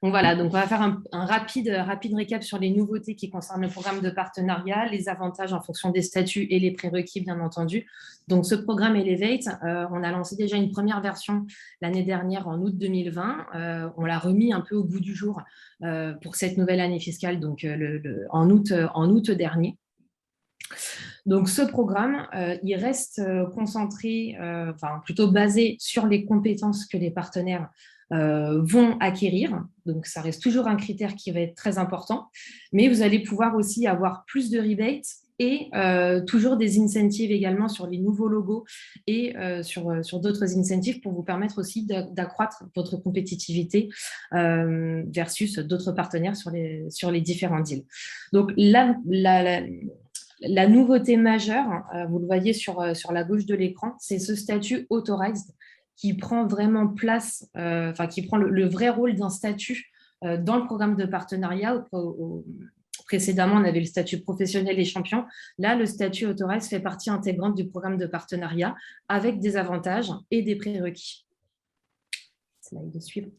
Donc voilà, donc on va faire un rapide récap sur les nouveautés qui concernent le programme de partenariat, les avantages en fonction des statuts et les prérequis, bien entendu. Donc ce programme Elevate, on a lancé déjà une première version l'année dernière en août 2020. On l'a remis un peu au bout du jour pour cette nouvelle année fiscale, donc en août dernier. Donc, ce programme, il reste concentré, enfin plutôt basé sur les compétences que les partenaires vont acquérir. Donc, ça reste toujours un critère qui va être très important. Mais vous allez pouvoir aussi avoir plus de rebates et toujours des incentives également sur les nouveaux logos et sur d'autres incentives pour vous permettre aussi d'accroître votre compétitivité versus d'autres partenaires sur les différents deals. Donc, la nouveauté majeure, vous le voyez sur la gauche de l'écran, c'est ce statut authorized qui prend vraiment place, qui prend le vrai rôle d'un statut dans le programme de partenariat. Précédemment, on avait le statut professionnel et champion. Là, le statut authorized fait partie intégrante du programme de partenariat avec des avantages et des prérequis. Slide suivant.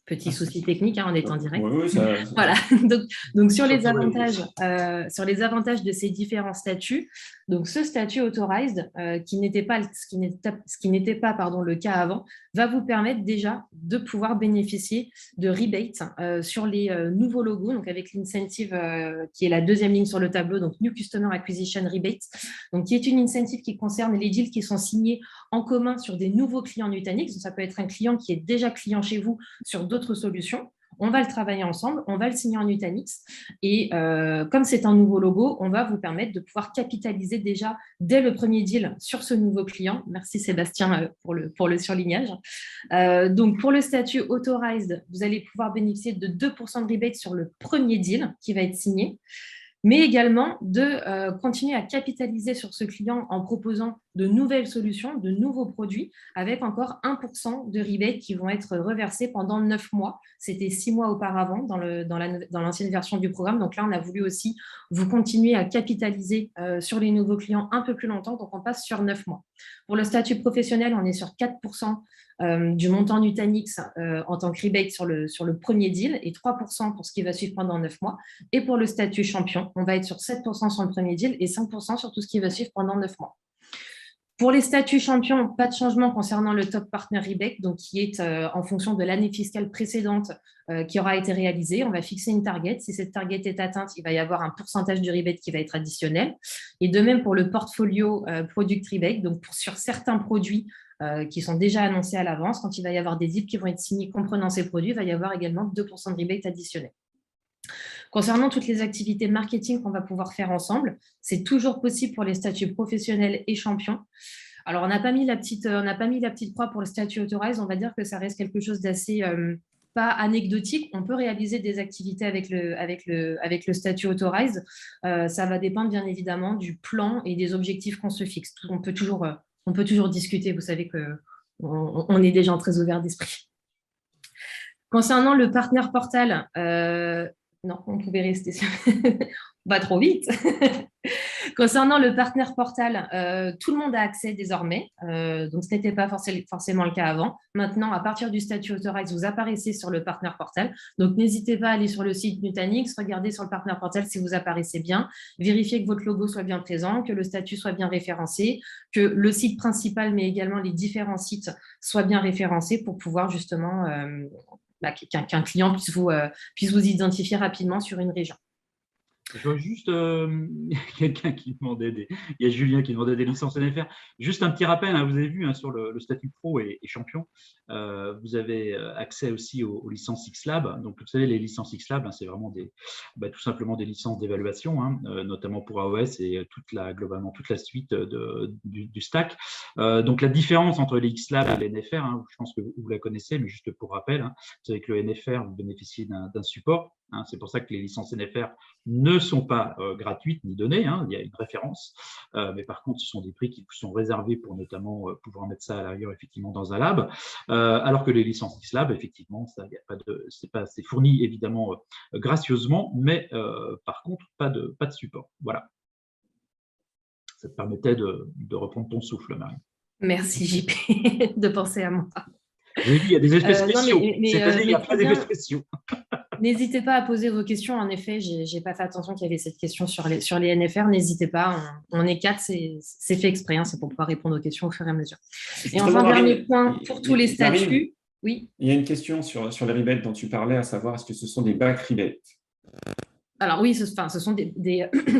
Petit souci technique, hein, on est en direct. Oui, voilà. Donc sur les avantages de ces différents statuts, donc ce statut authorized, ce qui n'était pas le cas avant, va vous permettre déjà de pouvoir bénéficier de rebates sur les nouveaux logos, donc avec l'incentive qui est la deuxième ligne sur le tableau, donc New Customer Acquisition Rebate, donc qui est une incentive qui concerne les deals qui sont signés en commun sur des nouveaux clients Nutanix. Donc ça peut être un client qui est déjà client chez vous sur d'autres solutions. On va le travailler ensemble, on va le signer en Nutanix. Et comme c'est un nouveau logo, on va vous permettre de pouvoir capitaliser déjà dès le premier deal sur ce nouveau client. Merci Sébastien pour le surlignage. Donc pour le statut authorized, vous allez pouvoir bénéficier de 2% de rebate sur le premier deal qui va être signé, mais également de continuer à capitaliser sur ce client en proposant de nouvelles solutions, de nouveaux produits, avec encore 1% de rebate qui vont être reversés pendant 9 mois. C'était 6 mois auparavant dans l'ancienne version du programme. Donc là, on a voulu aussi vous continuer à capitaliser sur les nouveaux clients un peu plus longtemps. Donc, on passe sur 9 mois. Pour le statut professionnel, on est sur 4% du montant Nutanix en tant que rebate sur le premier deal et 3% pour ce qui va suivre pendant 9 mois. Et pour le statut champion, on va être sur 7% sur le premier deal et 5% sur tout ce qui va suivre pendant 9 mois. Pour les statuts champions, pas de changement concernant le top partner rebate, donc qui est en fonction de l'année fiscale précédente qui aura été réalisée. On va fixer une target. Si cette target est atteinte, il va y avoir un pourcentage du rebate qui va être additionnel. Et de même pour le portfolio product rebate, donc sur certains produits qui sont déjà annoncés à l'avance, quand il va y avoir des deals qui vont être signés comprenant ces produits, il va y avoir également 2% de rebate additionnel. Concernant toutes les activités marketing qu'on va pouvoir faire ensemble, c'est toujours possible pour les statuts professionnels et champions. Alors, on n'a pas mis la petite croix pour le statut authorized. On va dire que ça reste quelque chose d'assez pas anecdotique. On peut réaliser des activités avec le statut authorized. Ça va dépendre bien évidemment du plan et des objectifs qu'on se fixe. On peut toujours discuter. Vous savez qu'on est des gens très ouverts d'esprit. Concernant le partenaire portal, non, on pouvait rester sur... On va trop vite. Concernant le partenaire portal, tout le monde a accès désormais. Donc, ce n'était pas forcément le cas avant. Maintenant, à partir du statut authorized, vous apparaissez sur le partenaire portal. Donc, n'hésitez pas à aller sur le site Nutanix, regardez sur le partenaire portal si vous apparaissez bien, vérifiez que votre logo soit bien présent, que le statut soit bien référencé, que le site principal, mais également les différents sites soient bien référencés pour pouvoir justement qu'un client puisse vous identifier rapidement sur une région. Je vois juste quelqu'un qui demandait il y a Julien qui demandait des licences NFR. Juste un petit rappel, hein, vous avez vu sur le statut pro et champion, vous avez accès aussi aux licences XLab. Donc, vous savez, les licences XLab, c'est vraiment tout simplement des licences d'évaluation, notamment pour AOS et globalement toute la suite du stack. Donc, la différence entre les XLab et les NFR, je pense que vous la connaissez, mais juste pour rappel, vous savez que le NFR, vous bénéficiez d'un support. C'est pour ça que les licences NFR ne sont pas gratuites ni données, il y a une référence, mais par contre, ce sont des prix qui sont réservés pour notamment pouvoir mettre ça à l'arrière effectivement dans un lab, alors que les licences XLab, effectivement, c'est fourni évidemment gracieusement, mais par contre, pas de support. Voilà. Ça te permettait de reprendre ton souffle, Marie. Merci JP de penser à moi. Vous avez vu, il y a des effets spéciaux. Cette année, il y a très pas d'effets bien. spéciaux. N'hésitez pas à poser vos questions. En effet, j'ai pas fait attention qu'il y avait cette question sur les NFR. N'hésitez pas. On est quatre, c'est fait exprès. C'est pour pouvoir répondre aux questions au fur et à mesure. Et enfin, dernier point pour tous les statuts. Oui. Il y a une question sur les rebates dont tu parlais, à savoir est-ce que ce sont des back rebates? Alors oui, ce sont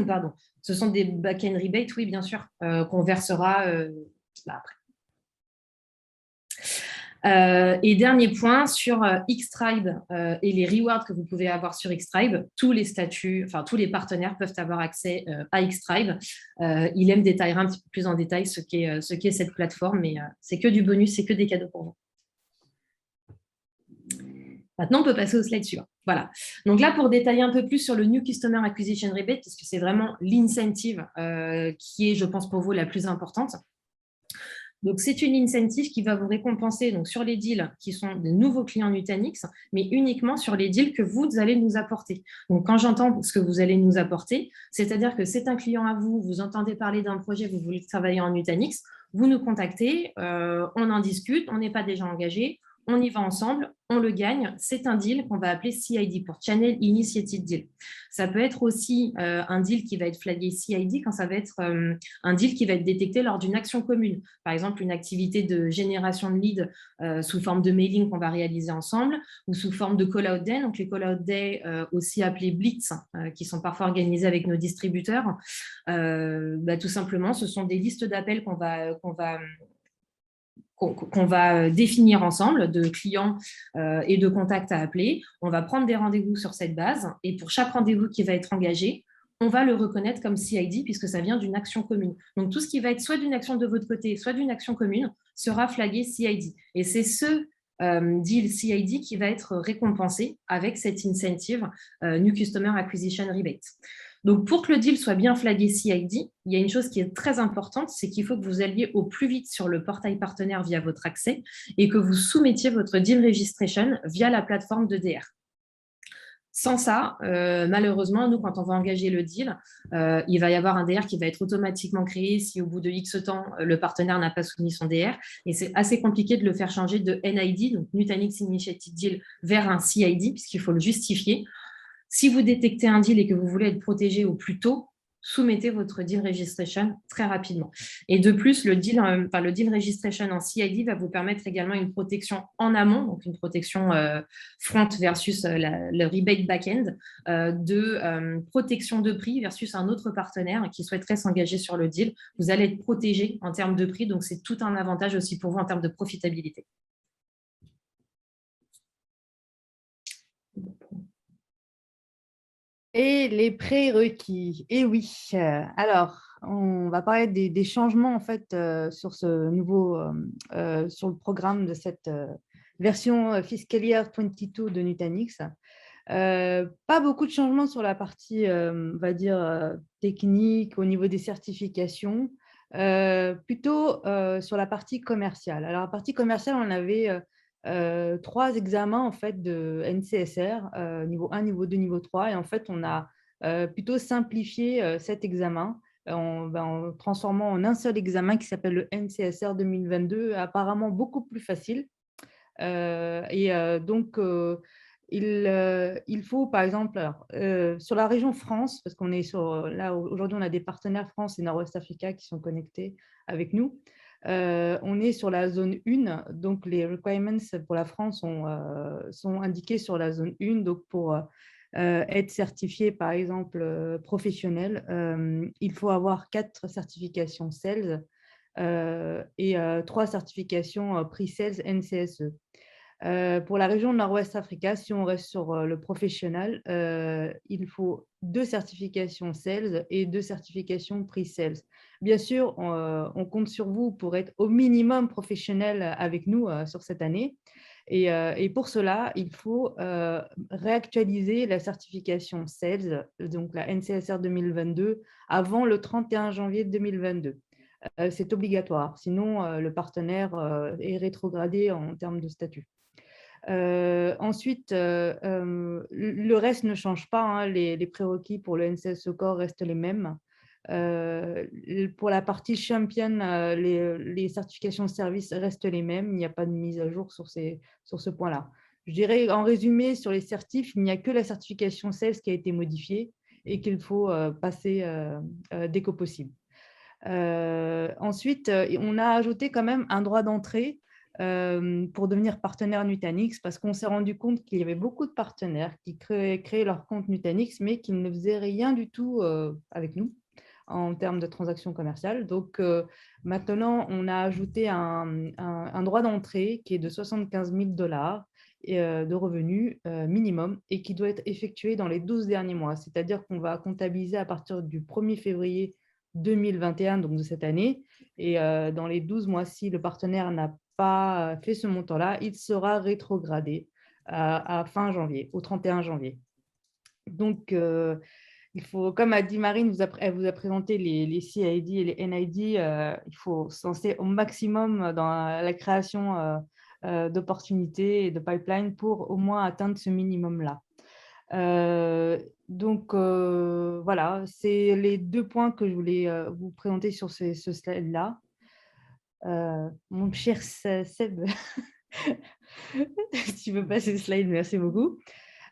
pardon, ce sont des back-end rebates, oui, bien sûr, qu'on versera après. Et dernier point sur Xtribe et les rewards que vous pouvez avoir sur Xtribe, tous les statuts, enfin tous les partenaires peuvent avoir accès à Xtribe. Ilham détaillera un petit peu plus en détail ce qu'est cette plateforme, mais c'est que du bonus, c'est que des cadeaux pour vous. Maintenant, on peut passer au slide suivant. Voilà. Donc là, pour détailler un peu plus sur le New Customer Acquisition Rebate, parce que c'est vraiment l'incentive qui est, je pense, pour vous la plus importante. Donc, c'est une incentive qui va vous récompenser donc, sur les deals qui sont des nouveaux clients Nutanix, mais uniquement sur les deals que vous allez nous apporter. Donc, quand j'entends ce que vous allez nous apporter, c'est-à-dire que c'est un client à vous, vous entendez parler d'un projet, vous voulez travailler en Nutanix, vous nous contactez, on en discute, on n'est pas déjà engagé, on y va ensemble, on le gagne. C'est un deal qu'on va appeler CID pour Channel Initiated Deal. Ça peut être aussi un deal qui va être flagué CID quand ça va être un deal qui va être détecté lors d'une action commune. Par exemple, une activité de génération de leads sous forme de mailing qu'on va réaliser ensemble ou sous forme de call-out day. Donc, les call-out day, aussi appelés Blitz, qui sont parfois organisés avec nos distributeurs. Tout simplement, ce sont des listes d'appels qu'on va définir ensemble de clients et de contacts à appeler. On va prendre des rendez-vous sur cette base et pour chaque rendez-vous qui va être engagé, on va le reconnaître comme CID puisque ça vient d'une action commune. Donc, tout ce qui va être soit d'une action de votre côté, soit d'une action commune sera flagué CID. Et c'est ce deal CID qui va être récompensé avec cette incentive New Customer Acquisition Rebate. Donc, pour que le deal soit bien flagué CID, il y a une chose qui est très importante, c'est qu'il faut que vous alliez au plus vite sur le portail partenaire via votre accès et que vous soumettiez votre deal registration via la plateforme de DR. Sans ça, malheureusement, nous, quand on va engager le deal, il va y avoir un DR qui va être automatiquement créé si au bout de X temps, le partenaire n'a pas soumis son DR. Et c'est assez compliqué de le faire changer de NID, donc Nutanix Initiated Deal, vers un CID, puisqu'il faut le justifier. Si vous détectez un deal et que vous voulez être protégé au plus tôt, soumettez votre deal registration très rapidement. Et de plus, le deal registration en CID va vous permettre également une protection en amont, donc une protection front versus le rebate back-end, de protection de prix versus un autre partenaire qui souhaiterait s'engager sur le deal. Vous allez être protégé en termes de prix, donc c'est tout un avantage aussi pour vous en termes de profitabilité. Et les prérequis. Et oui, alors, on va parler des changements en fait sur ce nouveau, sur le programme de cette version Fiscal Year 22 de Nutanix. Pas beaucoup de changements sur la partie, on va dire, technique, au niveau des certifications, plutôt sur la partie commerciale. Alors, la partie commerciale, on avait 3 examens en fait de NCSR, niveau 1, niveau 2, niveau 3. Et en fait, on a plutôt simplifié cet examen en transformant en un seul examen qui s'appelle le NCSR 2022, apparemment beaucoup plus facile. Donc, il faut, par exemple, sur la région France, parce qu'on est là aujourd'hui, on a des partenaires France et Nord-Ouest Africa qui sont connectés avec nous. On est sur la zone 1, donc les requirements pour la France sont indiqués sur la zone 1. Donc, pour être certifié, par exemple, professionnel, il faut avoir 4 certifications Sales et 3 certifications Pre-Sales NCSE. Pour la région Nord-Ouest Africa, si on reste sur le professionnel, il faut 2 certifications Sales et 2 certifications Pre-Sales. Bien sûr, on compte sur vous pour être au minimum professionnel avec nous sur cette année. Et pour cela, il faut réactualiser la certification Sales, donc la NCSR 2022, avant le 31 janvier 2022. C'est obligatoire, sinon le partenaire est rétrogradé en termes de statut. Ensuite, le reste ne change pas, hein, les prérequis pour le NCSE Core restent les mêmes. Pour la partie champion, les certifications de service restent les mêmes. Il n'y a pas de mise à jour sur ce point-là. Je dirais en résumé, sur les certifs, il n'y a que la certification sales qui a été modifiée et qu'il faut passer dès que possible. Ensuite, on a ajouté quand même un droit d'entrée pour devenir partenaire Nutanix, parce qu'on s'est rendu compte qu'il y avait beaucoup de partenaires qui créaient leur compte Nutanix, mais qui ne faisaient rien du tout avec nous en termes de transactions commerciales. Donc, maintenant, on a ajouté un droit d'entrée qui est de 75 000 $ de revenus minimum et qui doit être effectué dans les 12 derniers mois. C'est-à-dire qu'on va comptabiliser à partir du 1er février 2021, donc de cette année. Et dans les 12 mois, si le partenaire n'a pas fait ce montant-là, il sera rétrogradé à fin janvier, au 31 janvier. Donc, il faut, comme a dit Marine, elle vous a présenté les CID et les NID, il faut se lancer au maximum dans la création d'opportunités et de pipelines pour au moins atteindre ce minimum-là. Donc, voilà, c'est les 2 points que je voulais vous présenter sur ce slide-là. Mon cher Seb, si tu veux passer le slide, merci beaucoup.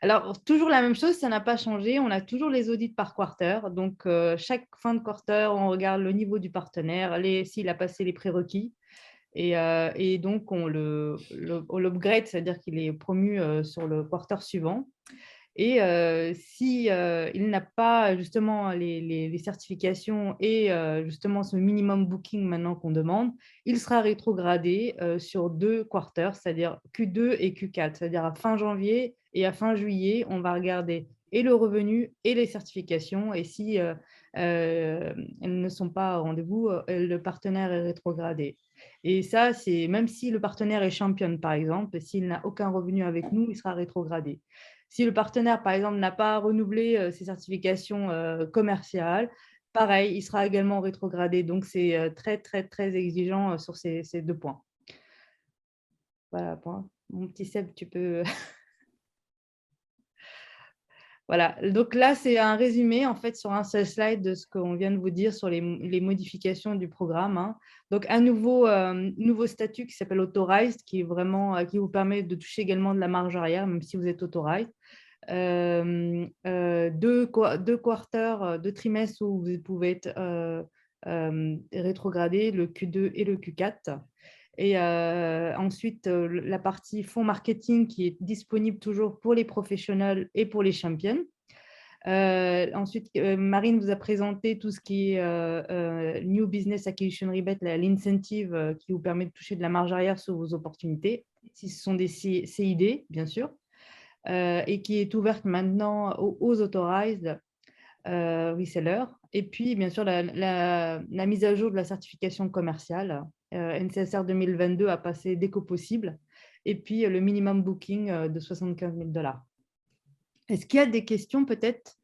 Alors, toujours la même chose, ça n'a pas changé. On a toujours les audits par quarter. Donc, chaque fin de quarter, on regarde le niveau du partenaire, s'il a passé les prérequis. Et donc, on l'upgrade, c'est-à-dire qu'il est promu sur le quarter suivant. Et si il n'a pas justement les certifications et justement ce minimum booking maintenant qu'on demande, il sera rétrogradé sur 2 quarters, c'est-à-dire Q2 et Q4, c'est-à-dire à fin janvier et à fin juillet, on va regarder et le revenu et les certifications. Et si elles ne sont pas au rendez-vous, le partenaire est rétrogradé. Et ça, c'est même si le partenaire est champion, par exemple, s'il n'a aucun revenu avec nous, il sera rétrogradé. Si le partenaire, par exemple, n'a pas renouvelé ses certifications commerciales, pareil, il sera également rétrogradé. Donc, c'est très, très, très exigeant sur ces 2 points. Voilà, mon petit Seb, tu peux… Voilà, donc là, c'est un résumé en fait sur un seul slide de ce qu'on vient de vous dire sur les modifications du programme, hein. Donc, un nouveau statut qui s'appelle Authorized, qui vous permet de toucher également de la marge arrière, même si vous êtes Authorized. 2 quarters, 2 trimestres où vous pouvez être rétrogradé, le Q2 et le Q4. Et ensuite, la partie fonds marketing qui est disponible toujours pour les professionnels et pour les champions. Ensuite, Marine vous a présenté tout ce qui est New Business Acquisition Rebate, l'incentive qui vous permet de toucher de la marge arrière sur vos opportunités, si ce sont des CID, bien sûr, et qui est ouverte maintenant aux authorized resellers. Et puis, bien sûr, la mise à jour de la certification commerciale, NCSR 2022 à passer dès que possible. Et puis, le minimum booking de 75 000 $. Est-ce qu'il y a des questions peut-être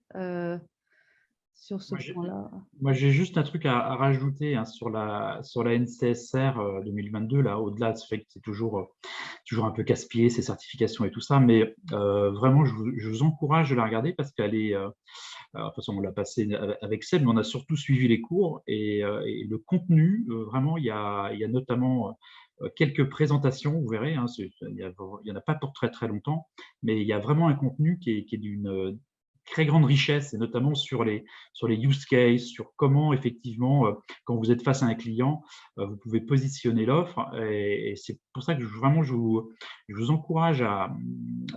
sur ce point-là? Moi, j'ai juste un truc à rajouter hein, sur la NCSR 2022, là, au-delà de ce fait que c'est toujours un peu casse-pied, ces certifications et tout ça, mais vraiment, je vous encourage à la regarder parce qu'elle est… de toute façon, on l'a passé avec Seb, mais on a surtout suivi les cours et le contenu, vraiment, il y a notamment quelques présentations, vous verrez, hein, il n'y en a pas pour très très longtemps, mais il y a vraiment un contenu qui est d'une très grande richesse, et notamment sur les use cases, sur comment effectivement, quand vous êtes face à un client, vous pouvez positionner l'offre. Et c'est pour ça que vraiment, je vous encourage à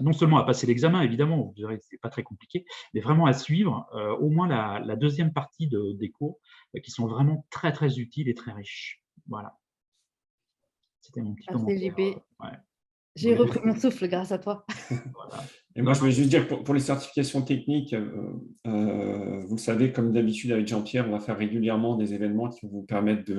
non seulement à passer l'examen, évidemment, vous verrez, c'est pas très compliqué, mais vraiment à suivre au moins la deuxième partie des cours, qui sont vraiment très très utiles et très riches. Voilà. C'était mon petit commentaire. Merci JP. J'ai repris mon souffle grâce à toi. Voilà. Et moi, je voulais juste dire, pour les certifications techniques, vous le savez, comme d'habitude avec Jean-Pierre, on va faire régulièrement des événements qui vont vous permettre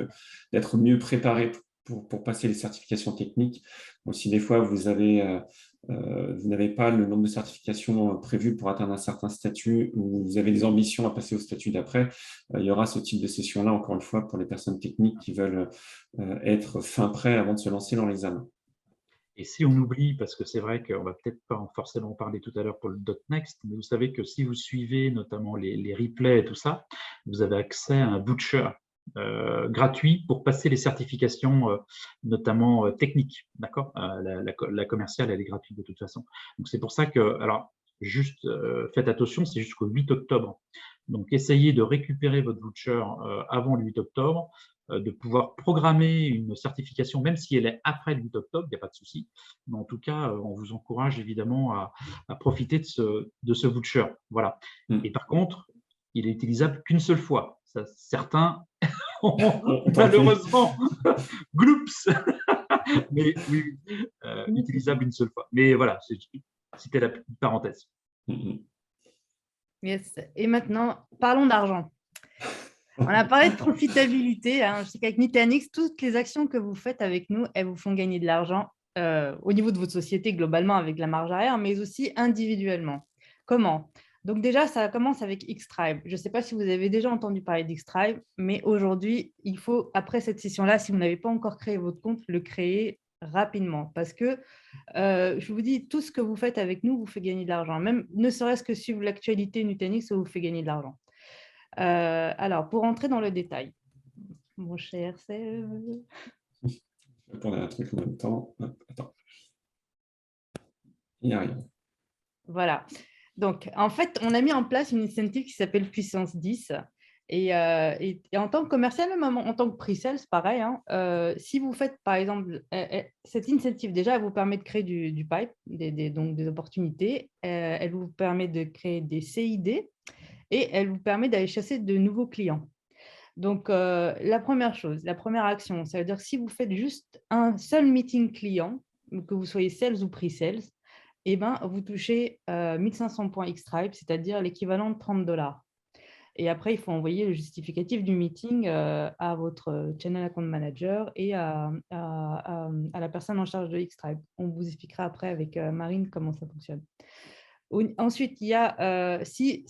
d'être mieux préparés pour passer les certifications techniques. Donc, si des fois, vous n'avez pas le nombre de certifications prévues pour atteindre un certain statut ou vous avez des ambitions à passer au statut d'après, il y aura ce type de session-là, encore une fois, pour les personnes techniques qui veulent être fin prêts avant de se lancer dans l'examen. Et si on oublie, parce que c'est vrai qu'on va peut-être pas forcément en parler tout à l'heure pour le .next, mais vous savez que si vous suivez notamment les replays et tout ça, vous avez accès à un voucher gratuit pour passer les certifications, notamment techniques, d'accord? La commerciale, elle est gratuite de toute façon. Donc c'est pour ça que, alors, juste faites attention, c'est jusqu'au 8 octobre. Donc essayez de récupérer votre voucher avant le 8 octobre, de pouvoir programmer une certification, même si elle est après le 8 octobre, il n'y a pas de souci. Mais en tout cas, on vous encourage évidemment à profiter de ce voucher. Voilà. Et par contre, il est utilisable qu'une seule fois. Ça, certains ont malheureusement gloops, mais oui, utilisable une seule fois. Mais voilà, c'était la petite parenthèse. Yes. Et maintenant, parlons d'argent. On a parlé de profitabilité. Je sais qu'avec Nutanix, toutes les actions que vous faites avec nous, elles vous font gagner de l'argent au niveau de votre société globalement avec la marge arrière, mais aussi individuellement. Comment? Donc déjà, ça commence avec Xtribe. Je ne sais pas si vous avez déjà entendu parler d'Xtribe, mais aujourd'hui, il faut, après cette session-là, si vous n'avez pas encore créé votre compte, le créer rapidement parce que je vous dis, tout ce que vous faites avec nous vous fait gagner de l'argent. Même ne serait-ce que suivre l'actualité Nutanix, ça vous fait gagner de l'argent. Alors, pour entrer dans le détail, mon cher Serge. Je vais prendre un truc en même temps. Attends. Il arrive. Voilà. Donc, en fait, on a mis en place une incentive qui s'appelle Puissance 10. Et en tant que commercial, même en tant que pre-sales, pareil, si vous faites, par exemple, cette incentive, déjà, elle vous permet de créer du pipe, donc des opportunités. Elle vous permet de créer des CID et elle vous permet d'aller chasser de nouveaux clients. Donc, la première chose, la première action, ça veut dire que si vous faites juste un seul meeting client, que vous soyez sales ou pre-sales, eh ben, vous touchez 1500 points Xtribe, c'est-à-dire l'équivalent de 30 $. Et après, il faut envoyer le justificatif du meeting à votre channel account manager et à la personne en charge de Xtribe. On vous expliquera après avec Marine comment ça fonctionne. Ensuite, il y a, si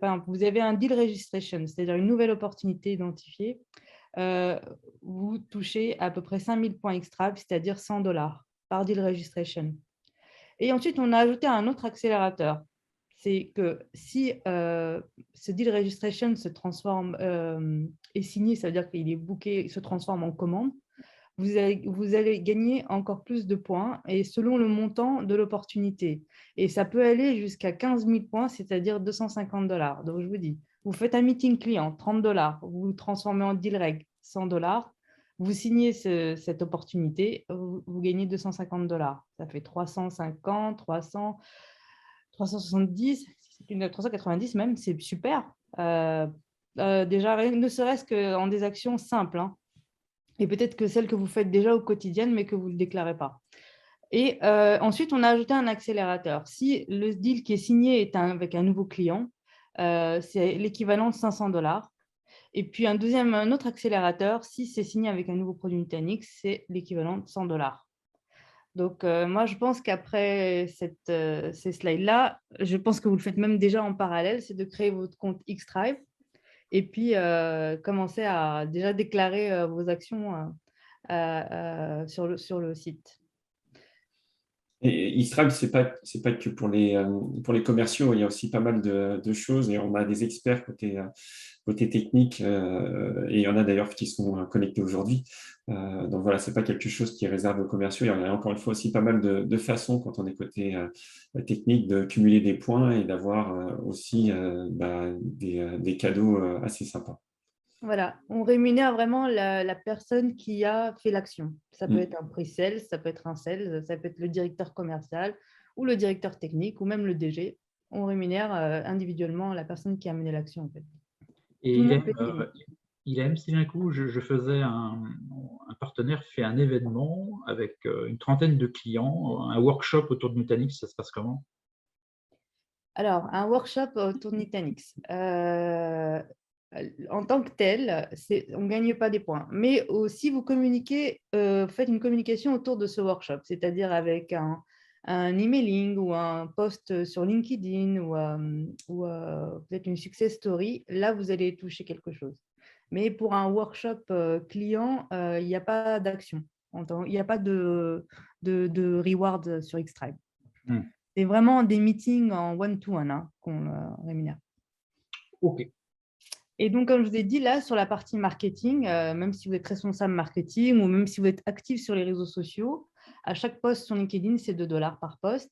par exemple, vous avez un deal registration, c'est-à-dire une nouvelle opportunité identifiée, vous touchez à peu près 5000 points Xtribe, c'est-à-dire 100 $ par deal registration. Et ensuite, on a ajouté un autre accélérateur. C'est que si ce deal registration se transforme, est signé, ça veut dire qu'il est booké, il se transforme en commande, vous allez gagner encore plus de points et selon le montant de l'opportunité. Et ça peut aller jusqu'à 15 000 points, c'est-à-dire 250 $. Donc, je vous dis, vous faites un meeting client, 30 $, vous transformez en deal reg, 100 $, vous signez cette opportunité, vous gagnez 250 $. Ça fait 350, 300, 370, 390 même, c'est super. Déjà, ne serait-ce qu'en des actions simples, et peut-être que celles que vous faites déjà au quotidien, mais que vous ne le déclarez pas. Et ensuite, on a ajouté un accélérateur. Si le deal qui est signé est avec un nouveau client, c'est l'équivalent de 500 $. Et puis, un autre accélérateur, si c'est signé avec un nouveau produit Nutanix, c'est l'équivalent de 100 $. Donc, moi, je pense qu'après ces slides-là, je pense que vous le faites même déjà en parallèle, c'est de créer votre compte Xtribe et puis commencer à déjà déclarer vos actions sur le site. Et Xtribe, ce n'est pas que pour les commerciaux, il y a aussi pas mal de choses et on a des experts côté technique et il y en a d'ailleurs qui sont connectés aujourd'hui. Donc voilà, ce n'est pas quelque chose qui est réservé aux commerciaux. Il y en a encore une fois aussi pas mal de façons quand on est côté technique de cumuler des points et d'avoir aussi des cadeaux assez sympas. Voilà, on rémunère vraiment la personne qui a fait l'action. Ça peut être un pre-sales, ça peut être un sales, ça peut être le directeur commercial ou le directeur technique ou même le DG. On rémunère individuellement la personne qui a mené l'action. En fait. Et il aime, si d'un coup, je faisais un partenaire fait un événement avec une trentaine de clients, un workshop autour de Nutanix, ça se passe comment? Alors, un workshop autour de Nutanix. En tant que tel, on ne gagne pas des points. Mais si vous communiquez, faites une communication autour de ce workshop, c'est-à-dire avec un emailing ou un post sur LinkedIn ou peut-être une success story, là, vous allez toucher quelque chose. Mais pour un workshop client, il n'y a pas d'action. Il n'y a pas de reward sur Xtribe. Hmm. C'est vraiment des meetings en one-to-one qu'on rémunère. OK. Et donc, comme je vous ai dit, là, sur la partie marketing, même si vous êtes responsable marketing ou même si vous êtes actif sur les réseaux sociaux, à chaque post sur LinkedIn, c'est 2 $ par post.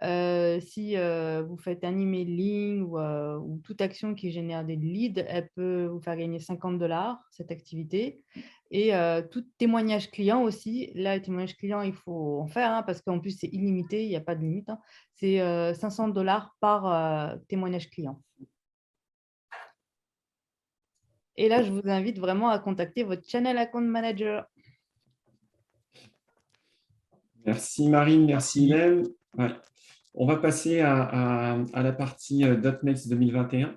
Si vous faites un emailing ou toute action qui génère des leads, elle peut vous faire gagner 50 $, cette activité. Et tout témoignage client aussi. Là, le témoignage client, il faut en faire parce qu'en plus, c'est illimité, il n'y a pas de limite. C'est 500 $ par témoignage client. Et là, je vous invite vraiment à contacter votre Channel Account Manager. Merci Marine, merci Hélène. Ouais. On va passer à la partie .next 2021.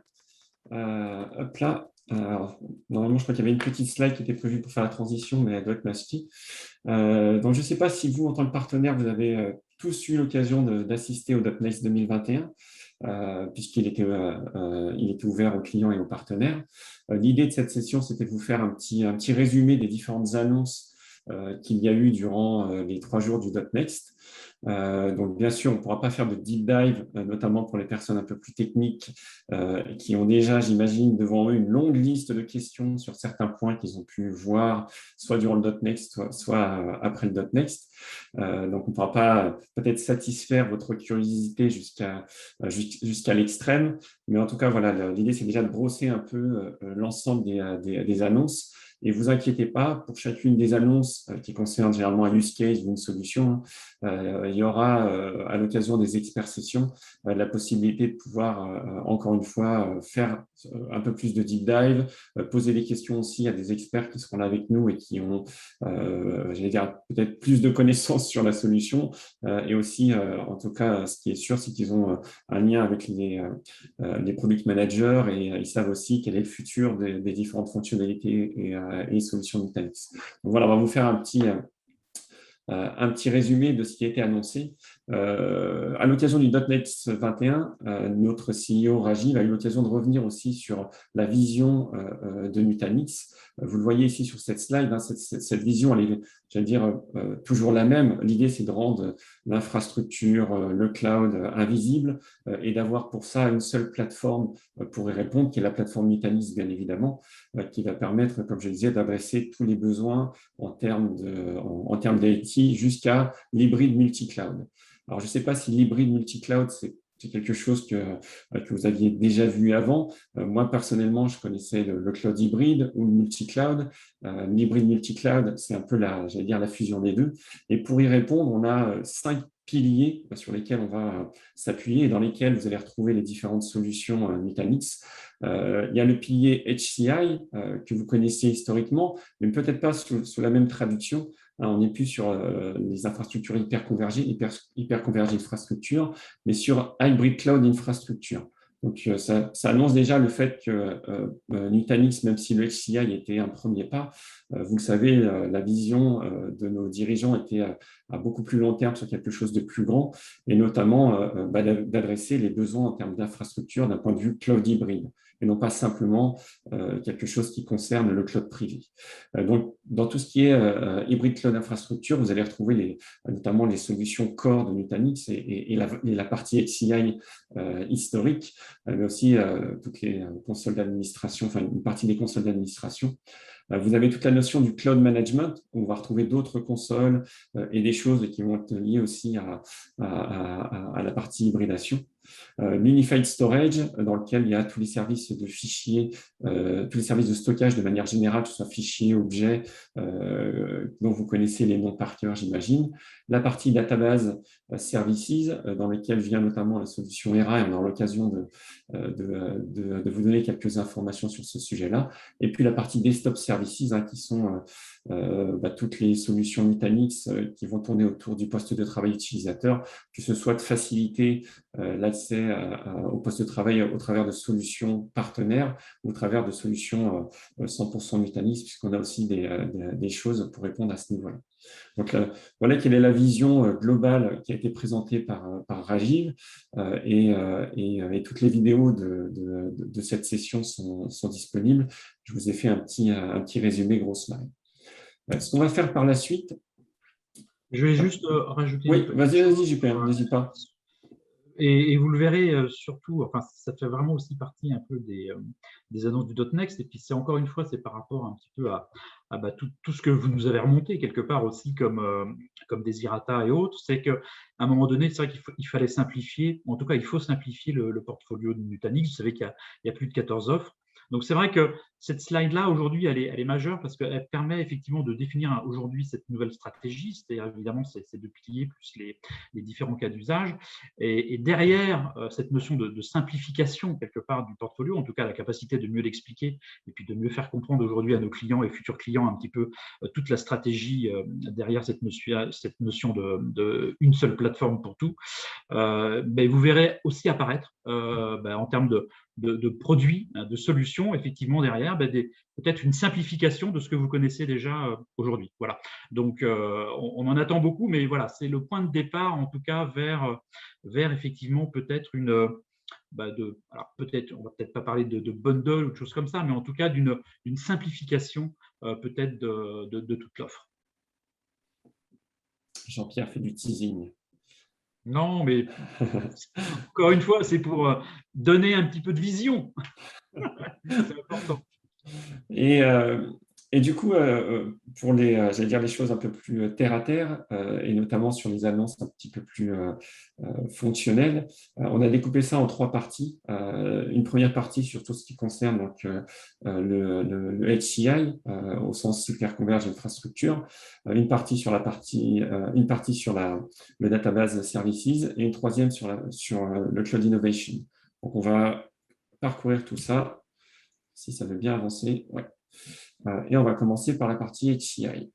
Hop là. Alors, normalement, je crois qu'il y avait une petite slide qui était prévue pour faire la transition, mais elle doit être masquée. Donc, je ne sais pas si vous, en tant que partenaire, vous avez tous eu l'occasion d'assister au .next 2021. Puisqu'il était, il était ouvert aux clients et aux partenaires. L'idée de cette session, c'était de vous faire un petit résumé des différentes annonces qu'il y a eu durant les 3 jours du .next. Donc, bien sûr, on ne pourra pas faire de deep dive, notamment pour les personnes un peu plus techniques qui ont déjà, j'imagine, devant eux une longue liste de questions sur certains points qu'ils ont pu voir, soit durant le .next, soit après le .next. Donc, on ne pourra pas peut-être satisfaire votre curiosité jusqu'à l'extrême. Mais en tout cas, voilà, l'idée, c'est déjà de brosser un peu l'ensemble des annonces. Et vous inquiétez pas, pour chacune des annonces qui concernent généralement un use case ou une solution, il y aura à l'occasion des experts sessions la possibilité de pouvoir encore une fois faire un peu plus de deep dive, poser des questions aussi à des experts qui seront là avec nous et qui ont, j'allais dire, peut-être plus de connaissances sur la solution. Et aussi, en tout cas, ce qui est sûr, c'est qu'ils ont un lien avec les product managers et ils savent aussi quel est le futur des différentes fonctionnalités et solutions Nutanix. Donc voilà, on va vous faire un petit résumé de ce qui a été annoncé. À l'occasion du .next 21, notre CEO Rajiv a eu l'occasion de revenir aussi sur la vision de Nutanix. Vous le voyez ici sur cette slide, cette vision, elle est, j'allais dire, toujours la même. L'idée, c'est de rendre l'infrastructure, le cloud invisible et d'avoir pour ça une seule plateforme pour y répondre, qui est la plateforme Nutanix, bien évidemment, qui va permettre, comme je disais, d'adresser tous les besoins en termes d'IT jusqu'à l'hybride multi-cloud. Alors, je ne sais pas si l'hybride multi-cloud, c'est quelque chose que vous aviez déjà vu avant. Moi, personnellement, je connaissais le cloud hybride ou le multi-cloud. L'hybride multi-cloud, c'est un peu j'allais dire, la fusion des deux. Et pour y répondre, on a 5 piliers sur lesquels on va s'appuyer et dans lesquels vous allez retrouver les différentes solutions Nutanix. Il y a le pilier HCI que vous connaissez historiquement, mais peut-être pas sous la même traduction. On n'est plus sur les infrastructures hyperconvergées infrastructures, mais sur Hybrid Cloud Infrastructure. Donc, ça annonce déjà le fait que Nutanix, même si le HCI était un premier pas, vous le savez, la vision de nos dirigeants était à beaucoup plus long terme sur quelque chose de plus grand, et notamment d'adresser les besoins en termes d'infrastructure d'un point de vue cloud hybride, et non pas simplement quelque chose qui concerne le cloud privé. Donc, dans tout ce qui est hybride cloud infrastructure, vous allez retrouver notamment les solutions core de Nutanix et la partie HCI historique, mais aussi toutes les consoles d'administration, enfin une partie des consoles d'administration. Vous avez toute la notion du cloud management, où on va retrouver d'autres consoles et des choses qui vont être liées aussi à la partie hybridation. L'Unified Storage, dans lequel il y a tous les services de fichiers, tous les services de stockage de manière générale, que ce soit fichiers, objets, dont vous connaissez les noms par cœur, j'imagine. La partie Database Services, dans lesquels vient notamment la solution ERA, et on aura l'occasion de vous donner quelques informations sur ce sujet-là. Et puis la partie Desktop Services, qui sont toutes les solutions Nutanix qui vont tourner autour du poste de travail utilisateur, que ce soit de faciliter l'accès au poste de travail au travers de solutions partenaires ou au travers de solutions 100% Nutanix, puisqu'on a aussi des choses pour répondre à ce niveau-là. Donc, voilà quelle est la vision globale qui a été présentée par Rajiv et toutes les vidéos de cette session sont disponibles. Je vous ai fait un petit résumé grosse maille. Ce qu'on va faire par la suite, Je vais juste rajouter Oui, une petite vas-y, chose. Jupiter, n'hésite pas. Et vous le verrez surtout, enfin, ça fait vraiment aussi partie un peu des annonces du .next. Et puis, c'est encore une fois, c'est par rapport un petit peu à tout ce que vous nous avez remonté quelque part aussi comme Desirata et autres. C'est qu'à un moment donné, c'est vrai qu'il fallait simplifier, en tout cas, il faut simplifier le portfolio de Nutanix. Vous savez qu'il y a plus de 14 offres. Donc, c'est vrai que cette slide-là, aujourd'hui, elle est majeure parce qu'elle permet effectivement de définir aujourd'hui cette nouvelle stratégie. C'est-à-dire, évidemment, ces deux piliers plus les différents cas d'usage. Et derrière cette notion de simplification, quelque part, du portfolio, en tout cas la capacité de mieux l'expliquer et puis de mieux faire comprendre aujourd'hui à nos clients et futurs clients un petit peu toute la stratégie derrière cette notion de une seule plateforme pour tout, vous verrez aussi apparaître en termes de produits, de solutions, effectivement, derrière, peut-être une simplification de ce que vous connaissez déjà aujourd'hui. Voilà. Donc, on en attend beaucoup, mais voilà, c'est le point de départ, en tout cas, vers effectivement peut-être alors peut-être, on va peut-être pas parler de bundle ou de choses comme ça, mais en tout cas d'une simplification peut-être de toute l'offre. Jean-Pierre fait du teasing. Non, mais encore une fois, c'est pour donner un petit peu de vision. C'est important. Et du coup, pour j'allais dire les choses un peu plus terre à terre, et notamment sur les annonces un petit peu plus fonctionnelles, on a découpé ça en 3 parties. Une première partie sur tout ce qui concerne donc, le HCI, au sens hyperconverged infrastructure, une partie sur le database services et une troisième sur le cloud innovation. Donc, on va parcourir tout ça, si ça veut bien avancer. Ouais. Et on va commencer par la partie HCI.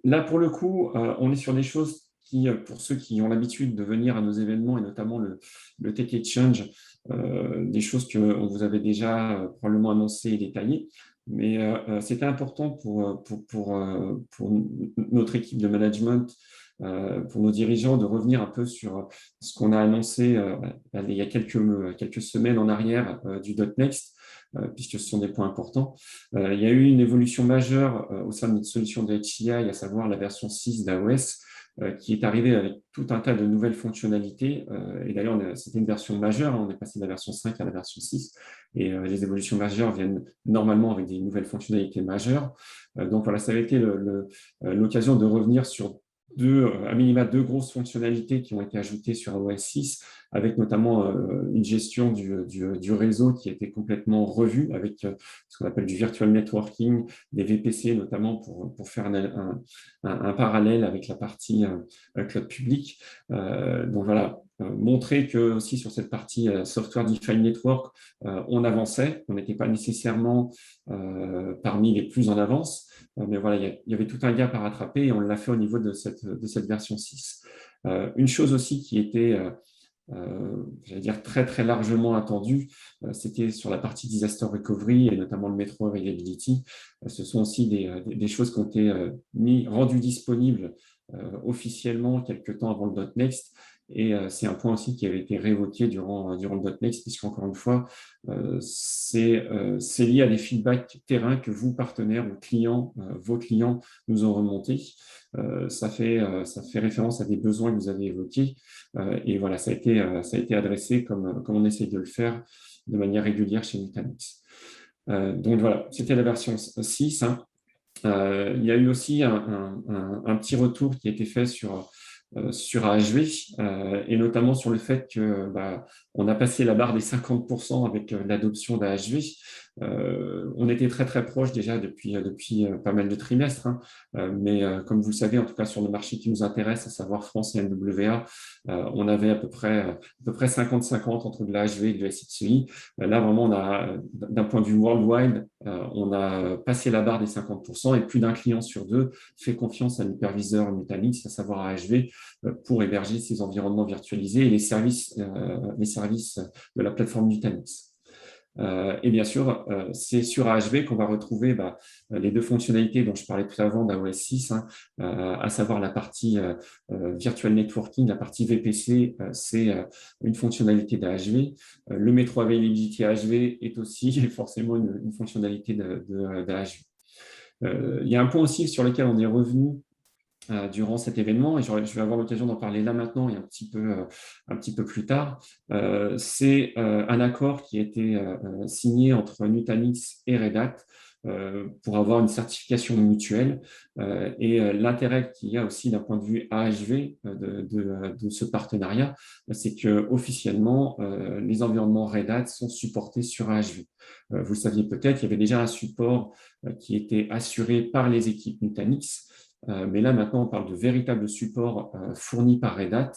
Là, pour le coup, on est sur des choses qui, pour ceux qui ont l'habitude de venir à nos événements, et notamment le Tech Exchange, des choses que vous avez déjà probablement annoncées et détaillées. Mais c'était important pour notre équipe de management, pour nos dirigeants, de revenir un peu sur ce qu'on a annoncé il y a quelques semaines en arrière du .next, puisque ce sont des points importants. Il y a eu une évolution majeure au sein de notre solution de HCI, à savoir la version 6 d'AOS, qui est arrivée avec tout un tas de nouvelles fonctionnalités. Et d'ailleurs, c'était une version majeure, on est passé de la version 5 à la version 6, et les évolutions majeures viennent normalement avec des nouvelles fonctionnalités majeures. Donc voilà, ça a été l'occasion de revenir sur à minima 2 grosses fonctionnalités qui ont été ajoutées sur OS 6, avec notamment une gestion du réseau qui a été complètement revue avec ce qu'on appelle du virtual networking, des VPC notamment pour faire un parallèle avec la partie cloud public. Donc voilà, montrer que aussi sur cette partie software defined network, on avançait, on n'était pas nécessairement parmi les plus en avance, mais voilà, il y avait tout un gap à rattraper et on l'a fait au niveau de cette version 6. Une chose aussi qui était j'allais dire très très largement attendue, c'était sur la partie disaster recovery et notamment le metro availability. Ce sont aussi des choses qui ont été rendues disponibles officiellement quelques temps avant le .next. Et c'est un point aussi qui avait été révoqué durant le .next, puisqu'encore une fois, c'est lié à des feedbacks terrain que vous, partenaires ou clients, vos clients nous ont remontés. Ça fait référence à des besoins que vous avez évoqués. Et voilà, ça a été adressé comme on essaye de le faire de manière régulière chez Nutanix. Donc voilà, c'était la version 6. Hein. Il y a eu aussi un petit retour qui a été fait sur AHV, et notamment sur le fait que on a passé la barre des 50% avec l'adoption d'AHV. On était très très proche déjà depuis pas mal de trimestres, hein, mais comme vous le savez, en tout cas sur le marché qui nous intéresse, à savoir France et MWA, on avait à peu près 50-50 entre de l'AHV et de l'SXI. Là vraiment, d'un point de vue worldwide, on a passé la barre des 50% et plus d'un client sur 2 fait confiance à l'hyperviseur Nutanix, à savoir AHV, pour héberger ces environnements virtualisés et les services de la plateforme Nutanix. Et bien sûr, c'est sur AHV qu'on va retrouver les 2 fonctionnalités dont je parlais tout avant d'AOS 6, hein, à savoir la partie virtual networking, la partie VPC, c'est une fonctionnalité d'AHV. Le Metro Availability AHV est aussi forcément une fonctionnalité d'AHV. Il y a un point aussi sur lequel on est revenu durant cet événement, et je vais avoir l'occasion d'en parler là maintenant et un petit peu plus tard. C'est un accord qui a été signé entre Nutanix et Red Hat pour avoir une certification mutuelle. Et l'intérêt qu'il y a aussi d'un point de vue AHV de ce partenariat, c'est que officiellement les environnements Red Hat sont supportés sur AHV. Vous le saviez peut-être, il y avait déjà un support qui était assuré par les équipes Nutanix. Mais là, maintenant, on parle de véritable support fourni par Red Hat.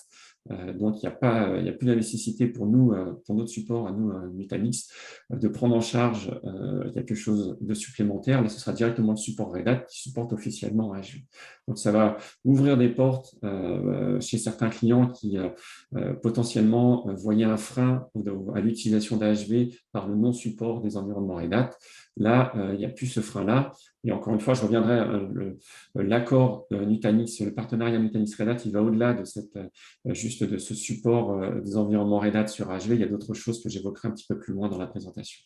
Donc, il n'y a plus la nécessité pour nous, pour notre support à nous, Nutanix, de prendre en charge quelque chose de supplémentaire. Là, ce sera directement le support Red Hat qui supporte officiellement Azure. Donc, ça va ouvrir des portes chez certains clients qui potentiellement voyaient un frein à l'utilisation d'AHV par le non-support des environnements Red Hat. Là, il n'y a plus ce frein-là. Et encore une fois, je reviendrai, l'accord Nutanix, le partenariat Nutanix-Red Hat, il va au-delà de juste de ce support des environnements Red Hat sur AHV. Il y a d'autres choses que j'évoquerai un petit peu plus loin dans la présentation.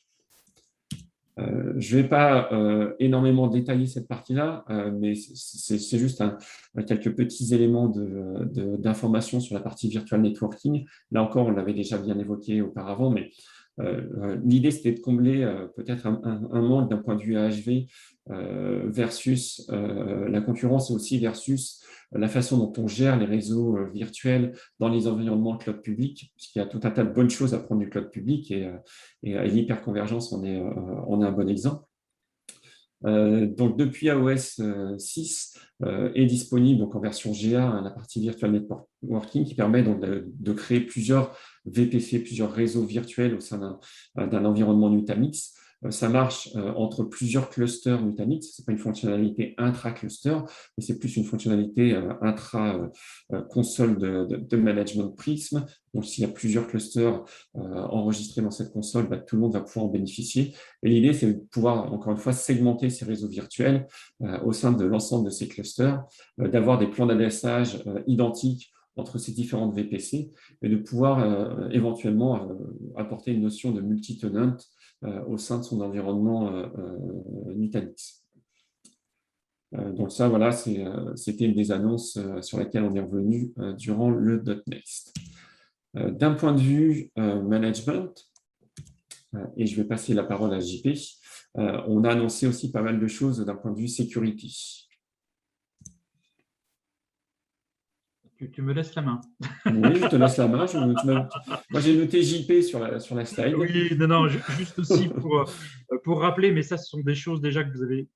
Je ne vais pas énormément détailler cette partie-là, mais c'est juste quelques petits éléments d'information sur la partie virtual networking. Là encore, on l'avait déjà bien évoqué auparavant, mais l'idée, c'était de combler peut-être un manque d'un point de vue AHV versus la concurrence et aussi versus la façon dont on gère les réseaux virtuels dans les environnements cloud public, puisqu'il y a tout un tas de bonnes choses à prendre du cloud public et l'hyperconvergence en est un bon exemple. Donc, depuis AOS 6 est disponible donc, en version GA, hein, la partie Virtual Networking qui permet donc, de créer plusieurs VPC, plusieurs réseaux virtuels au sein d'un environnement Nutanix. Ça marche entre plusieurs clusters Nutanix. Ce n'est pas une fonctionnalité intra-cluster, mais c'est plus une fonctionnalité intra-console de management Prism. Donc, s'il y a plusieurs clusters enregistrés dans cette console, tout le monde va pouvoir en bénéficier. Et l'idée, c'est de pouvoir, encore une fois, segmenter ces réseaux virtuels au sein de l'ensemble de ces clusters, d'avoir des plans d'adressage identiques entre ces différentes VPC et de pouvoir éventuellement apporter une notion de multi-tenant au sein de son environnement Nutanix. Donc ça, voilà, c'était une des annonces sur laquelle on est revenu durant le .next. D'un point de vue management, et je vais passer la parole à JP, on a annoncé aussi pas mal de choses d'un point de vue security. Tu me laisses la main. Oui, je te laisse la main. Moi, j'ai noté JP sur la slide. Oui, non, juste aussi pour rappeler, mais ça, ce sont des choses déjà que vous avez,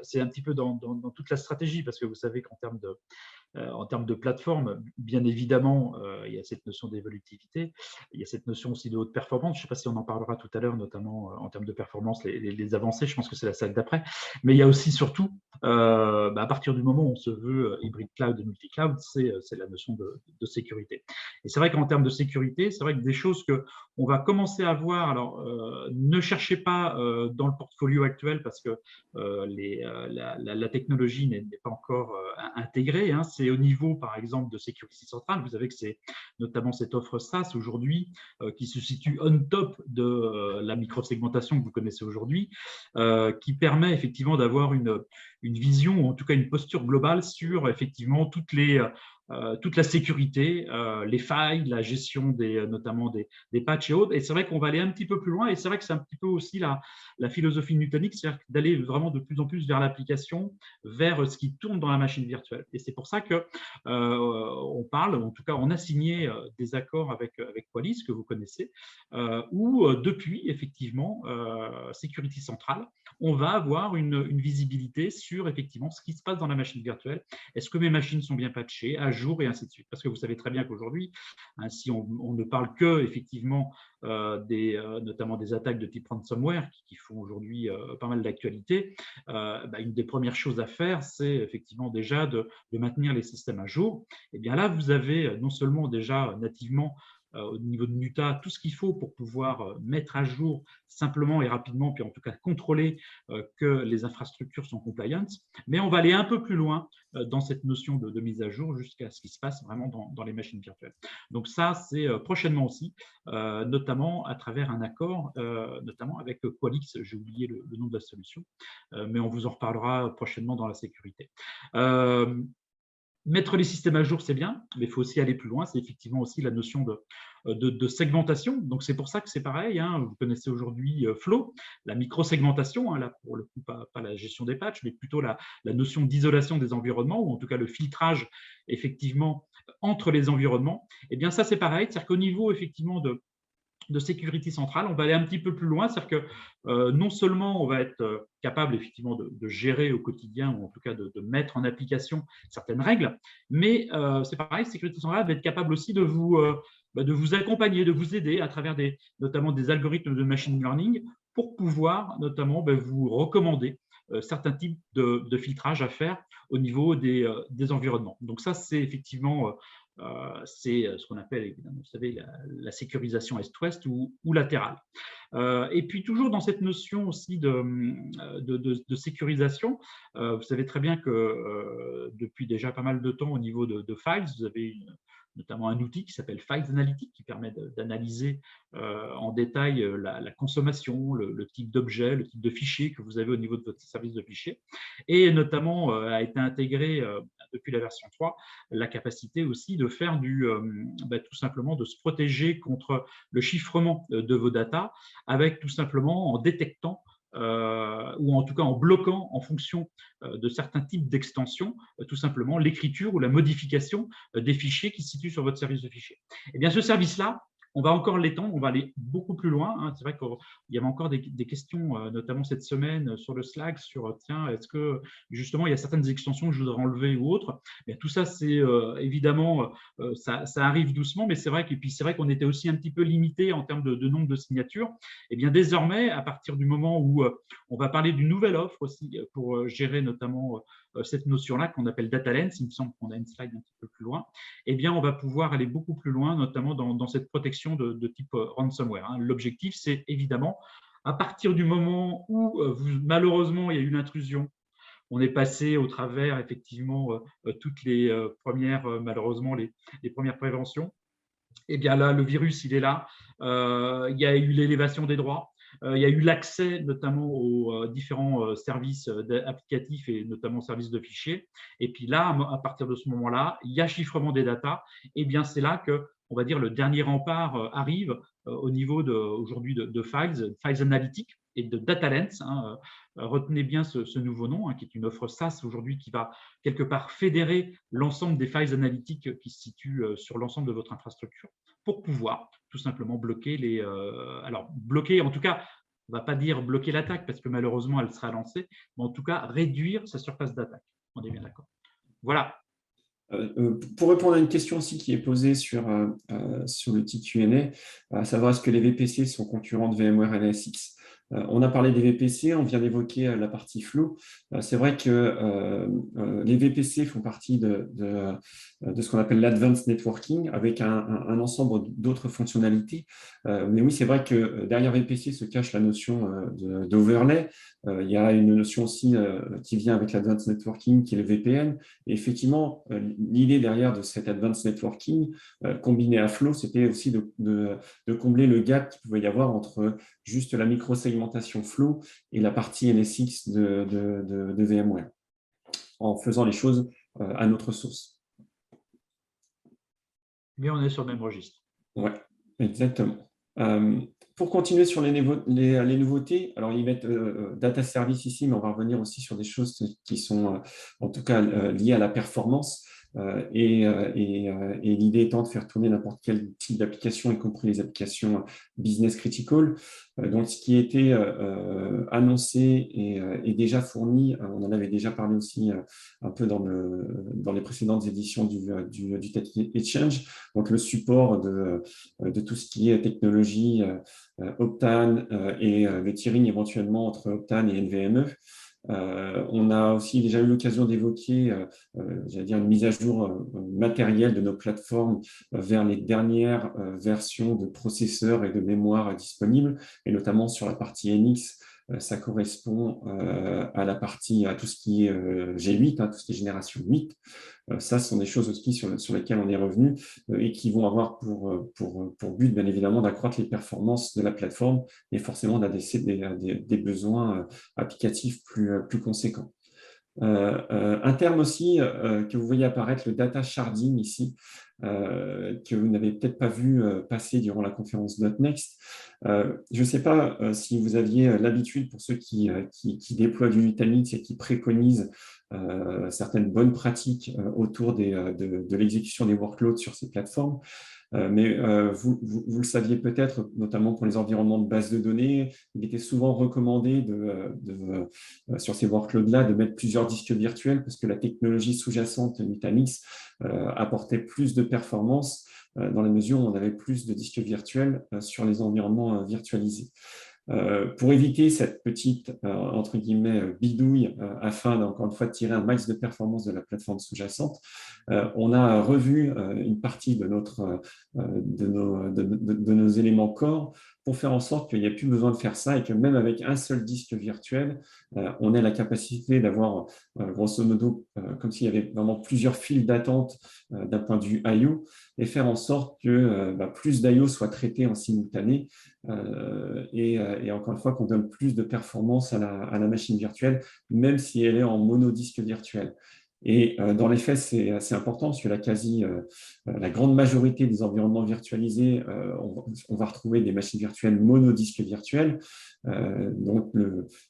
c'est un petit peu dans toute la stratégie, parce que vous savez qu'en termes de plateforme, bien évidemment, il y a cette notion d'évolutivité, il y a cette notion aussi de haute performance. Je ne sais pas si on en parlera tout à l'heure, notamment en termes de performance, les avancées, je pense que c'est la slide d'après. Mais il y a aussi surtout, à partir du moment où on se veut hybride cloud et multi-cloud, c'est la notion de sécurité. Et c'est vrai qu'en termes de sécurité, c'est vrai que des choses qu'on va commencer à voir, alors ne cherchez pas dans le portfolio actuel parce que la technologie n'est pas encore intégrée, hein. C'est au niveau, par exemple, de Security Central. Vous savez que c'est notamment cette offre SaaS aujourd'hui qui se situe on top de la microsegmentation que vous connaissez aujourd'hui, qui permet effectivement d'avoir une vision, ou en tout cas une posture globale sur effectivement toute la sécurité, les failles, la gestion notamment des patchs et autres. Et c'est vrai qu'on va aller un petit peu plus loin, et c'est vrai que c'est un petit peu aussi la philosophie Nutanix, c'est-à-dire d'aller vraiment de plus en plus vers l'application, vers ce qui tourne dans la machine virtuelle. Et c'est pour ça que on parle, en tout cas on a signé des accords avec Qualys, que vous connaissez, où depuis effectivement Security Central, on va avoir une visibilité sur effectivement ce qui se passe dans la machine virtuelle. Est-ce que mes machines sont bien patchées, à jour, et ainsi de suite. Parce que vous savez très bien qu'aujourd'hui, hein, si on ne parle que effectivement notamment des attaques de type ransomware qui font aujourd'hui pas mal d'actualité, une des premières choses à faire, c'est effectivement déjà de maintenir les systèmes à jour. Et bien là, vous avez non seulement déjà nativement au niveau de Nuta, tout ce qu'il faut pour pouvoir mettre à jour simplement et rapidement, puis en tout cas contrôler que les infrastructures sont compliant, mais on va aller un peu plus loin dans cette notion de mise à jour jusqu'à ce qui se passe vraiment dans les machines virtuelles. Donc ça, c'est prochainement aussi, notamment à travers un accord, notamment avec Qualys, j'ai oublié le nom de la solution, mais on vous en reparlera prochainement dans la sécurité. mettre les systèmes à jour, c'est bien, mais il faut aussi aller plus loin. C'est effectivement aussi la notion de segmentation. Donc, c'est pour ça que c'est pareil. Vous connaissez aujourd'hui Flow, la micro-segmentation, là, pour le coup, pas la gestion des patchs, mais plutôt la notion d'isolation des environnements, ou en tout cas le filtrage, effectivement, entre les environnements. Eh bien, ça, c'est pareil. C'est-à-dire qu'au niveau, effectivement, de sécurité centrale, on va aller un petit peu plus loin, c'est-à-dire que non seulement on va être capable effectivement de gérer au quotidien, ou en tout cas de mettre en application certaines règles, mais c'est pareil, sécurité centrale va être capable aussi de vous accompagner, de vous aider à travers notamment des algorithmes de machine learning pour pouvoir notamment vous recommander certains types de filtrage à faire au niveau des environnements. Donc ça, c'est effectivement c'est ce qu'on appelle, évidemment, vous savez, la sécurisation est-ouest ou latérale. Et puis, toujours dans cette notion aussi de sécurisation, vous savez très bien que depuis déjà pas mal de temps, au niveau de Files, vous avez notamment un outil qui s'appelle Files Analytics, qui permet d'analyser en détail la consommation, le type d'objet, le type de fichier que vous avez au niveau de votre service de fichier. Et notamment, a été intégré depuis la version 3, la capacité aussi de faire tout simplement de se protéger contre le chiffrement de vos datas, avec tout simplement en détectant ou en tout cas en bloquant en fonction de certains types d'extensions, tout simplement l'écriture ou la modification des fichiers qui se situent sur votre service de fichiers. Et bien, ce service-là, on va encore l'étendre, on va aller beaucoup plus loin. C'est vrai qu'il y avait encore des questions, notamment cette semaine sur le Slack, sur tiens, est-ce que justement il y a certaines extensions que je voudrais enlever ou autres. Bien, tout ça, c'est évidemment, ça arrive doucement, mais c'est vrai qu'on était aussi un petit peu limité en termes de nombre de signatures. Et bien désormais, à partir du moment où on va parler d'une nouvelle offre aussi pour gérer notamment cette notion-là qu'on appelle Data Lens, il me semble qu'on a une slide un petit peu plus loin, eh bien, on va pouvoir aller beaucoup plus loin, notamment dans cette protection de type ransomware. L'objectif, c'est évidemment, à partir du moment où malheureusement, il y a eu l'intrusion, on est passé au travers, effectivement, toutes les premières, malheureusement, les premières préventions. Eh bien là, le virus, il est là. Il y a eu l'élévation des droits. Il y a eu l'accès notamment aux différents services applicatifs et notamment services de fichiers. Et puis là, à partir de ce moment-là, il y a chiffrement des datas. Et bien, c'est là que, on va dire, le dernier rempart arrive au niveau aujourd'hui de Files Analytics et de Data Lens. Retenez bien ce nouveau nom, qui est une offre SaaS aujourd'hui qui va quelque part fédérer l'ensemble des Files Analytics qui se situent sur l'ensemble de votre infrastructure pour pouvoir tout simplement bloquer bloquer, en tout cas, on ne va pas dire bloquer l'attaque parce que malheureusement, elle sera lancée, mais en tout cas, réduire sa surface d'attaque. On est bien d'accord. Voilà. Pour répondre à une question aussi qui est posée sur l'outil Q&A, à savoir est-ce que les VPC sont concurrents de VMware NSX? On a parlé des VPC, on vient d'évoquer la partie Flow. C'est vrai que les VPC font partie de ce qu'on appelle l'Advanced Networking, avec un ensemble d'autres fonctionnalités. Mais oui, c'est vrai que derrière VPC se cache la notion d'overlay. Il y a une notion aussi qui vient avec l'Advanced Networking, qui est le VPN. Et effectivement, l'idée derrière de cet Advanced Networking, combiné à Flow, c'était aussi de combler le gap qu'il pouvait y avoir entre juste la micro-segmentation Flow et la partie NSX de VMware, en faisant les choses à notre source. Mais on est sur le même registre. Oui, exactement. Pour continuer sur les nouveautés, alors ils mettent Data Service ici, mais on va revenir aussi sur des choses qui sont en tout cas liées à la performance. Et l'idée étant de faire tourner n'importe quel type d'application, y compris les applications business critical. Donc, ce qui était annoncé et déjà fourni, on en avait déjà parlé aussi un peu dans les précédentes éditions du Tech Exchange, donc le support de tout ce qui est technologie Optane et le tiering éventuellement entre Optane et NVMe. On a aussi déjà eu l'occasion d'évoquer j'allais dire une mise à jour matérielle de nos plateformes vers les dernières versions de processeurs et de mémoire disponibles, et notamment sur la partie NX. Ça correspond à tout ce qui est G8, tout ce qui est génération 8. Ça, ce sont des choses aussi sur lesquelles on est revenu et qui vont avoir pour but, bien évidemment, d'accroître les performances de la plateforme et forcément d'adresser des besoins applicatifs plus conséquents. Un terme aussi que vous voyez apparaître, le data sharding ici, que vous n'avez peut-être pas vu passer durant la conférence .next. Je ne sais pas si vous aviez l'habitude, pour ceux qui déploient du Nutanix et qui préconisent certaines bonnes pratiques autour de l'exécution des workloads sur ces plateformes. Mais vous le saviez peut-être, notamment pour les environnements de base de données, il était souvent recommandé sur ces workloads-là de mettre plusieurs disques virtuels parce que la technologie sous-jacente Nutanix apportait plus de performance dans la mesure où on avait plus de disques virtuels sur les environnements virtualisés. Pour éviter cette petite, entre guillemets, bidouille, afin, encore une fois, de tirer un max de performance de la plateforme sous-jacente, on a revu une partie de nos éléments core pour faire en sorte qu'il n'y ait plus besoin de faire ça et que même avec un seul disque virtuel, on ait la capacité d'avoir, grosso modo, comme s'il y avait vraiment plusieurs files d'attente d'un point de vue I/O, et faire en sorte que plus d'I/O soit traité en simultané et encore une fois qu'on donne plus de performance à la machine virtuelle, même si elle est en monodisque virtuel. Et dans les faits, c'est important parce que la grande majorité des environnements virtualisés, on va retrouver des machines virtuelles monodisques virtuelles. Donc,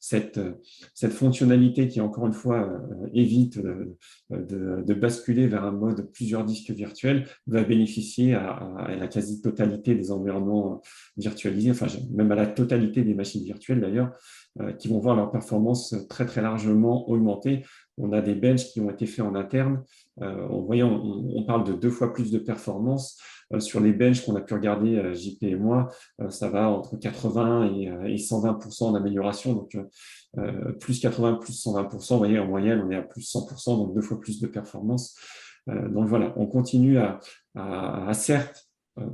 cette fonctionnalité qui, encore une fois, évite de basculer vers un mode plusieurs disques virtuels va bénéficier à la quasi-totalité des environnements virtualisés, enfin même à la totalité des machines virtuelles d'ailleurs, qui vont voir leur performance très très largement augmenter. On a des benches qui ont été faits en interne. On parle de 2 fois plus de performance. Sur les benches qu'on a pu regarder, JP et moi, ça va entre 80 et 120% d'amélioration. Donc, plus 80, plus 120%, vous voyez, en moyenne, on est à plus 100%, donc 2 fois plus de performance. Donc voilà, on continue à certes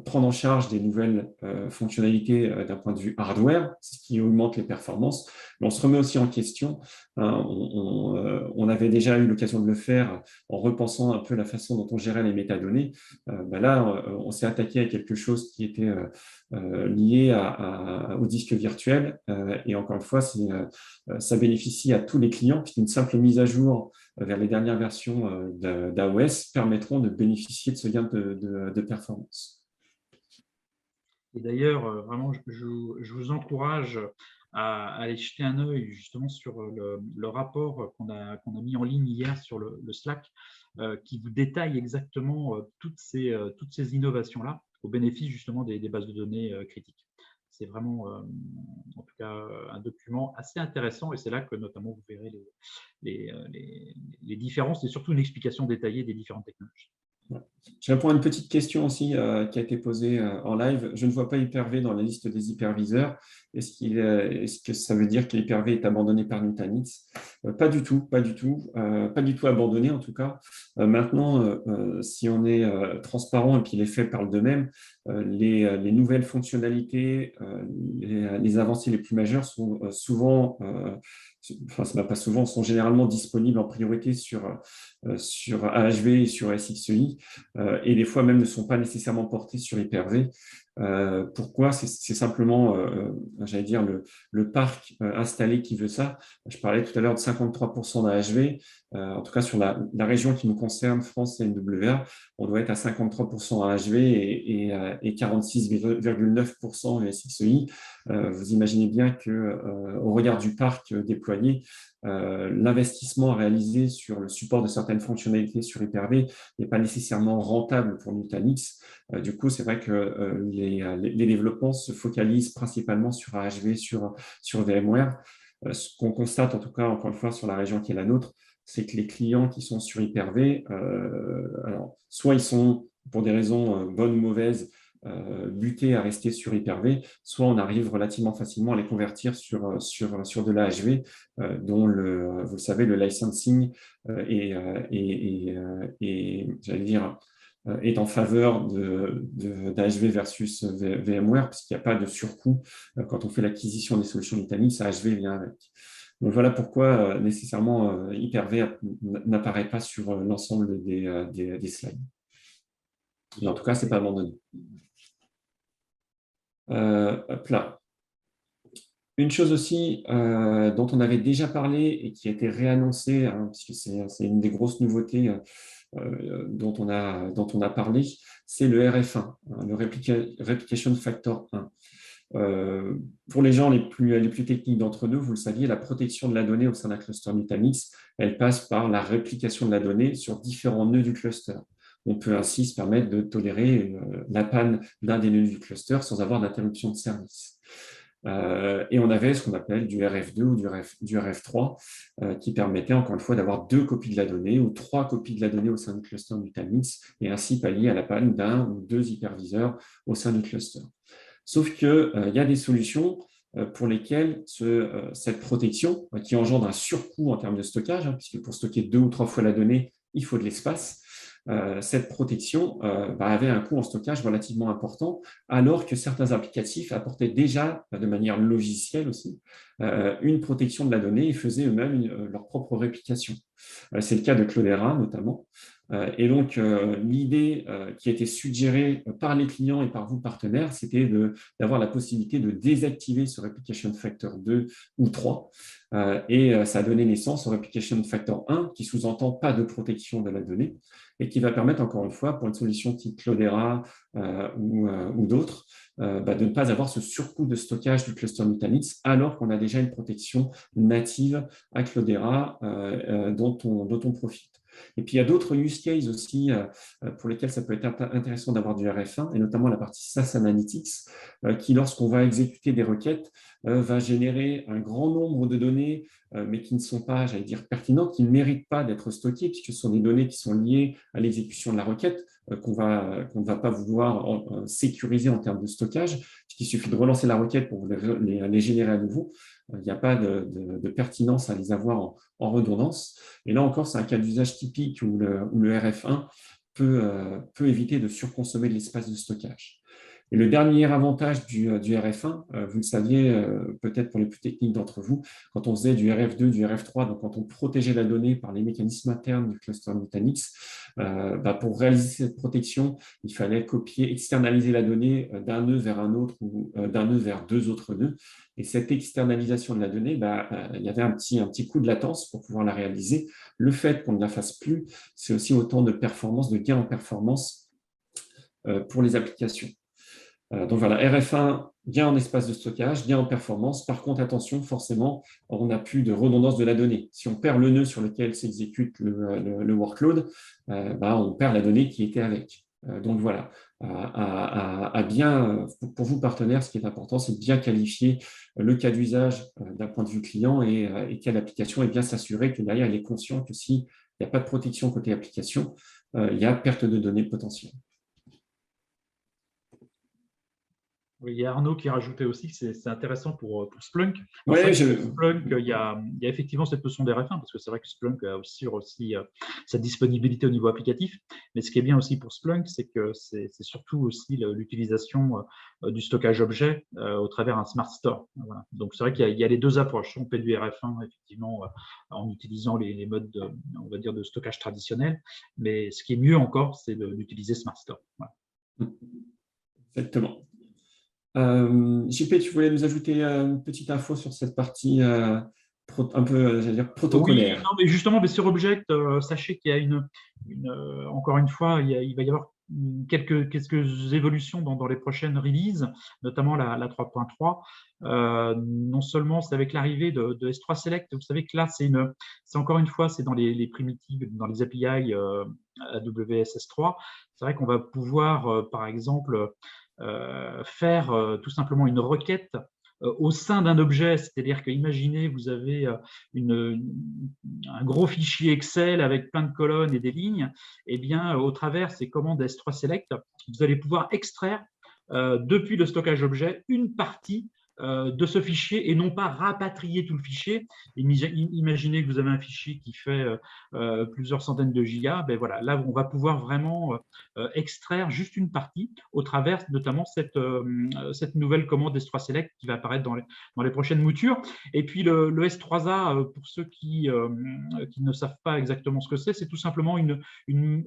prendre en charge des nouvelles fonctionnalités d'un point de vue hardware, ce qui augmente les performances, mais on se remet aussi en question. On avait déjà eu l'occasion de le faire en repensant un peu la façon dont on gérait les métadonnées. Là, on s'est attaqué à quelque chose qui était lié au disque virtuel, et encore une fois, ça bénéficie à tous les clients, puisqu'une simple mise à jour vers les dernières versions d'AOS permettront de bénéficier de ce gain de performance. Et d'ailleurs, vraiment, je vous encourage à aller jeter un œil justement sur le rapport qu'on a mis en ligne hier sur le Slack, qui vous détaille exactement toutes ces innovations-là au bénéfice justement des bases de données critiques. C'est vraiment, en tout cas, un document assez intéressant et c'est là que notamment vous verrez les différences et surtout une explication détaillée des différentes technologies. Je réponds à une petite question aussi qui a été posée en live. Je ne vois pas Hyper-V dans la liste des hyperviseurs. Est-ce que ça veut dire que Hyper-V est abandonné par Nutanix? Pas du tout, pas du tout. Pas du tout abandonné en tout cas. Maintenant, si on est transparent et puis les faits parlent d'eux-mêmes, les nouvelles fonctionnalités, les avancées les plus majeures sont souvent, enfin c'est pas souvent, sont généralement disponibles en priorité sur AHV et sur SXEI, et des fois même ne sont pas nécessairement portés sur Hyper-V. Pourquoi? C'est simplement, j'allais dire, le parc installé qui veut ça. Je parlais tout à l'heure de 53% d'AHV. En tout cas, sur la région qui nous concerne, France et NWA, on doit être à 53% AHV et 46,9% SXEI. Vous imaginez bien qu'au regard du parc déployé, l'investissement réalisé sur le support de certaines fonctionnalités sur Hyper-V n'est pas nécessairement rentable pour Nutanix. Du coup, c'est vrai que les développements se focalisent principalement sur AHV, sur VMware. Ce qu'on constate, en tout cas, encore une fois, sur la région qui est la nôtre, c'est que les clients qui sont sur Hyper-V, alors, soit ils sont, pour des raisons bonnes ou mauvaises, butés à rester sur Hyper-V, soit on arrive relativement facilement à les convertir sur de l'AHV, dont vous le savez, le licensing j'allais dire, est en faveur d'AHV versus VMware, puisqu'il n'y a pas de surcoût quand on fait l'acquisition des solutions Nutanix, AHV vient avec. Donc voilà pourquoi nécessairement Hyper-V n'apparaît pas sur l'ensemble des slides. Mais en tout cas, ce n'est pas abandonné. Hop là. Une chose aussi dont on avait déjà parlé et qui a été réannoncée, hein, puisque c'est une des grosses nouveautés dont on a parlé, c'est le RF1, hein, le Replication Factor 1. Pour les gens les plus techniques d'entre nous, vous le saviez, la protection de la donnée au sein d'un cluster Nutanix, elle passe par la réplication de la donnée sur différents nœuds du cluster. On peut ainsi se permettre de tolérer la panne d'un des nœuds du cluster sans avoir d'interruption de service. Et on avait ce qu'on appelle du RF2 ou du RF3 qui permettait encore une fois d'avoir 2 copies de la donnée ou 3 copies de la donnée au sein du cluster Nutanix et ainsi pallier à la panne d'un ou 2 hyperviseurs au sein du cluster. Sauf qu'il y a des solutions pour lesquelles cette protection, qui engendre un surcoût en termes de stockage, hein, puisque pour stocker 2 ou 3 fois la donnée, il faut de l'espace, cette protection avait un coût en stockage relativement important, alors que certains applicatifs apportaient déjà, de manière logicielle aussi, une protection de la donnée et faisaient eux-mêmes leur propre réplication. C'est le cas de Cloudera notamment. Et donc, l'idée qui a été suggérée par les clients et par vous, partenaires, c'était d'avoir la possibilité de désactiver ce Replication Factor 2 ou 3. Et ça a donné naissance au Replication Factor 1, qui sous-entend pas de protection de la donnée, et qui va permettre, encore une fois, pour une solution type Cloudera ou d'autres, de ne pas avoir ce surcoût de stockage du cluster Nutanix, alors qu'on a déjà une protection native à Cloudera dont on profite. Et puis, il y a d'autres use cases aussi pour lesquels ça peut être intéressant d'avoir du RF1, et notamment la partie SaaS Analytics, qui, lorsqu'on va exécuter des requêtes, va générer un grand nombre de données, mais qui ne sont pas, j'allais dire, pertinentes, qui ne méritent pas d'être stockées, puisque ce sont des données qui sont liées à l'exécution de la requête, qu'on ne va pas vouloir sécuriser en termes de stockage, puisqu'il suffit de relancer la requête pour les générer à nouveau. Il n'y a pas de pertinence à les avoir en redondance. Et là encore, c'est un cas d'usage typique où le RF1 peut éviter de surconsommer de l'espace de stockage. Et le dernier avantage du RF1, vous le saviez peut-être pour les plus techniques d'entre vous, quand on faisait du RF2, du RF3, donc quand on protégeait la donnée par les mécanismes internes du cluster Nutanix, pour réaliser cette protection, il fallait externaliser la donnée d'un nœud vers un autre ou d'un nœud vers 2 autres nœuds. Et cette externalisation de la donnée, il y avait un petit coup de latence pour pouvoir la réaliser. Le fait qu'on ne la fasse plus, c'est aussi autant de performance, de gain en performance pour les applications. Donc voilà, RF1, gain en espace de stockage, gain en performance. Par contre, attention, forcément, on n'a plus de redondance de la donnée. Si on perd le nœud sur lequel s'exécute le workload, on perd la donnée qui était avec. Donc voilà, pour vous partenaires, ce qui est important, c'est de bien qualifier le cas d'usage d'un point de vue client et quelle application, et bien s'assurer que derrière, il est conscient que s'il n'y a pas de protection côté application, il y a perte de données potentielle. Oui, il y a Arnaud qui rajoutait aussi que c'est intéressant pour Splunk. Ouais, Splunk, il y a effectivement cette notion d'RF1, parce que c'est vrai que Splunk a aussi sa disponibilité au niveau applicatif. Mais ce qui est bien aussi pour Splunk, c'est que c'est surtout aussi l'utilisation du stockage objet au travers un Smart Store. Voilà. Donc c'est vrai qu'il y a les deux approches. On fait du RF1 effectivement en utilisant les modes on va dire de stockage traditionnels, mais ce qui est mieux encore, c'est d'utiliser Smart Store. Voilà. Exactement. JP, tu voulais nous ajouter une petite info sur cette partie un peu, j'allais dire, protocolaire. Oui, non, mais justement, sur Object, sachez qu'il y a encore une fois, il va y avoir quelques évolutions dans les prochaines releases, notamment la 3.3. Non seulement c'est avec l'arrivée de S3 Select, vous savez que là, c'est encore une fois, c'est dans les primitives, dans les API AWS S3. C'est vrai qu'on va pouvoir, par exemple, faire tout simplement une requête au sein d'un objet, c'est-à-dire que imaginez, vous avez un gros fichier Excel avec plein de colonnes et des lignes, et bien au travers ces commandes S3 Select, vous allez pouvoir extraire depuis le stockage objet une partie de ce fichier et non pas rapatrier tout le fichier. Imaginez que vous avez un fichier qui fait plusieurs centaines de gigas, ben voilà, là on va pouvoir vraiment extraire juste une partie au travers notamment cette nouvelle commande S3 Select qui va apparaître dans les prochaines moutures. Et puis le S3A, pour ceux qui ne savent pas exactement ce que c'est tout simplement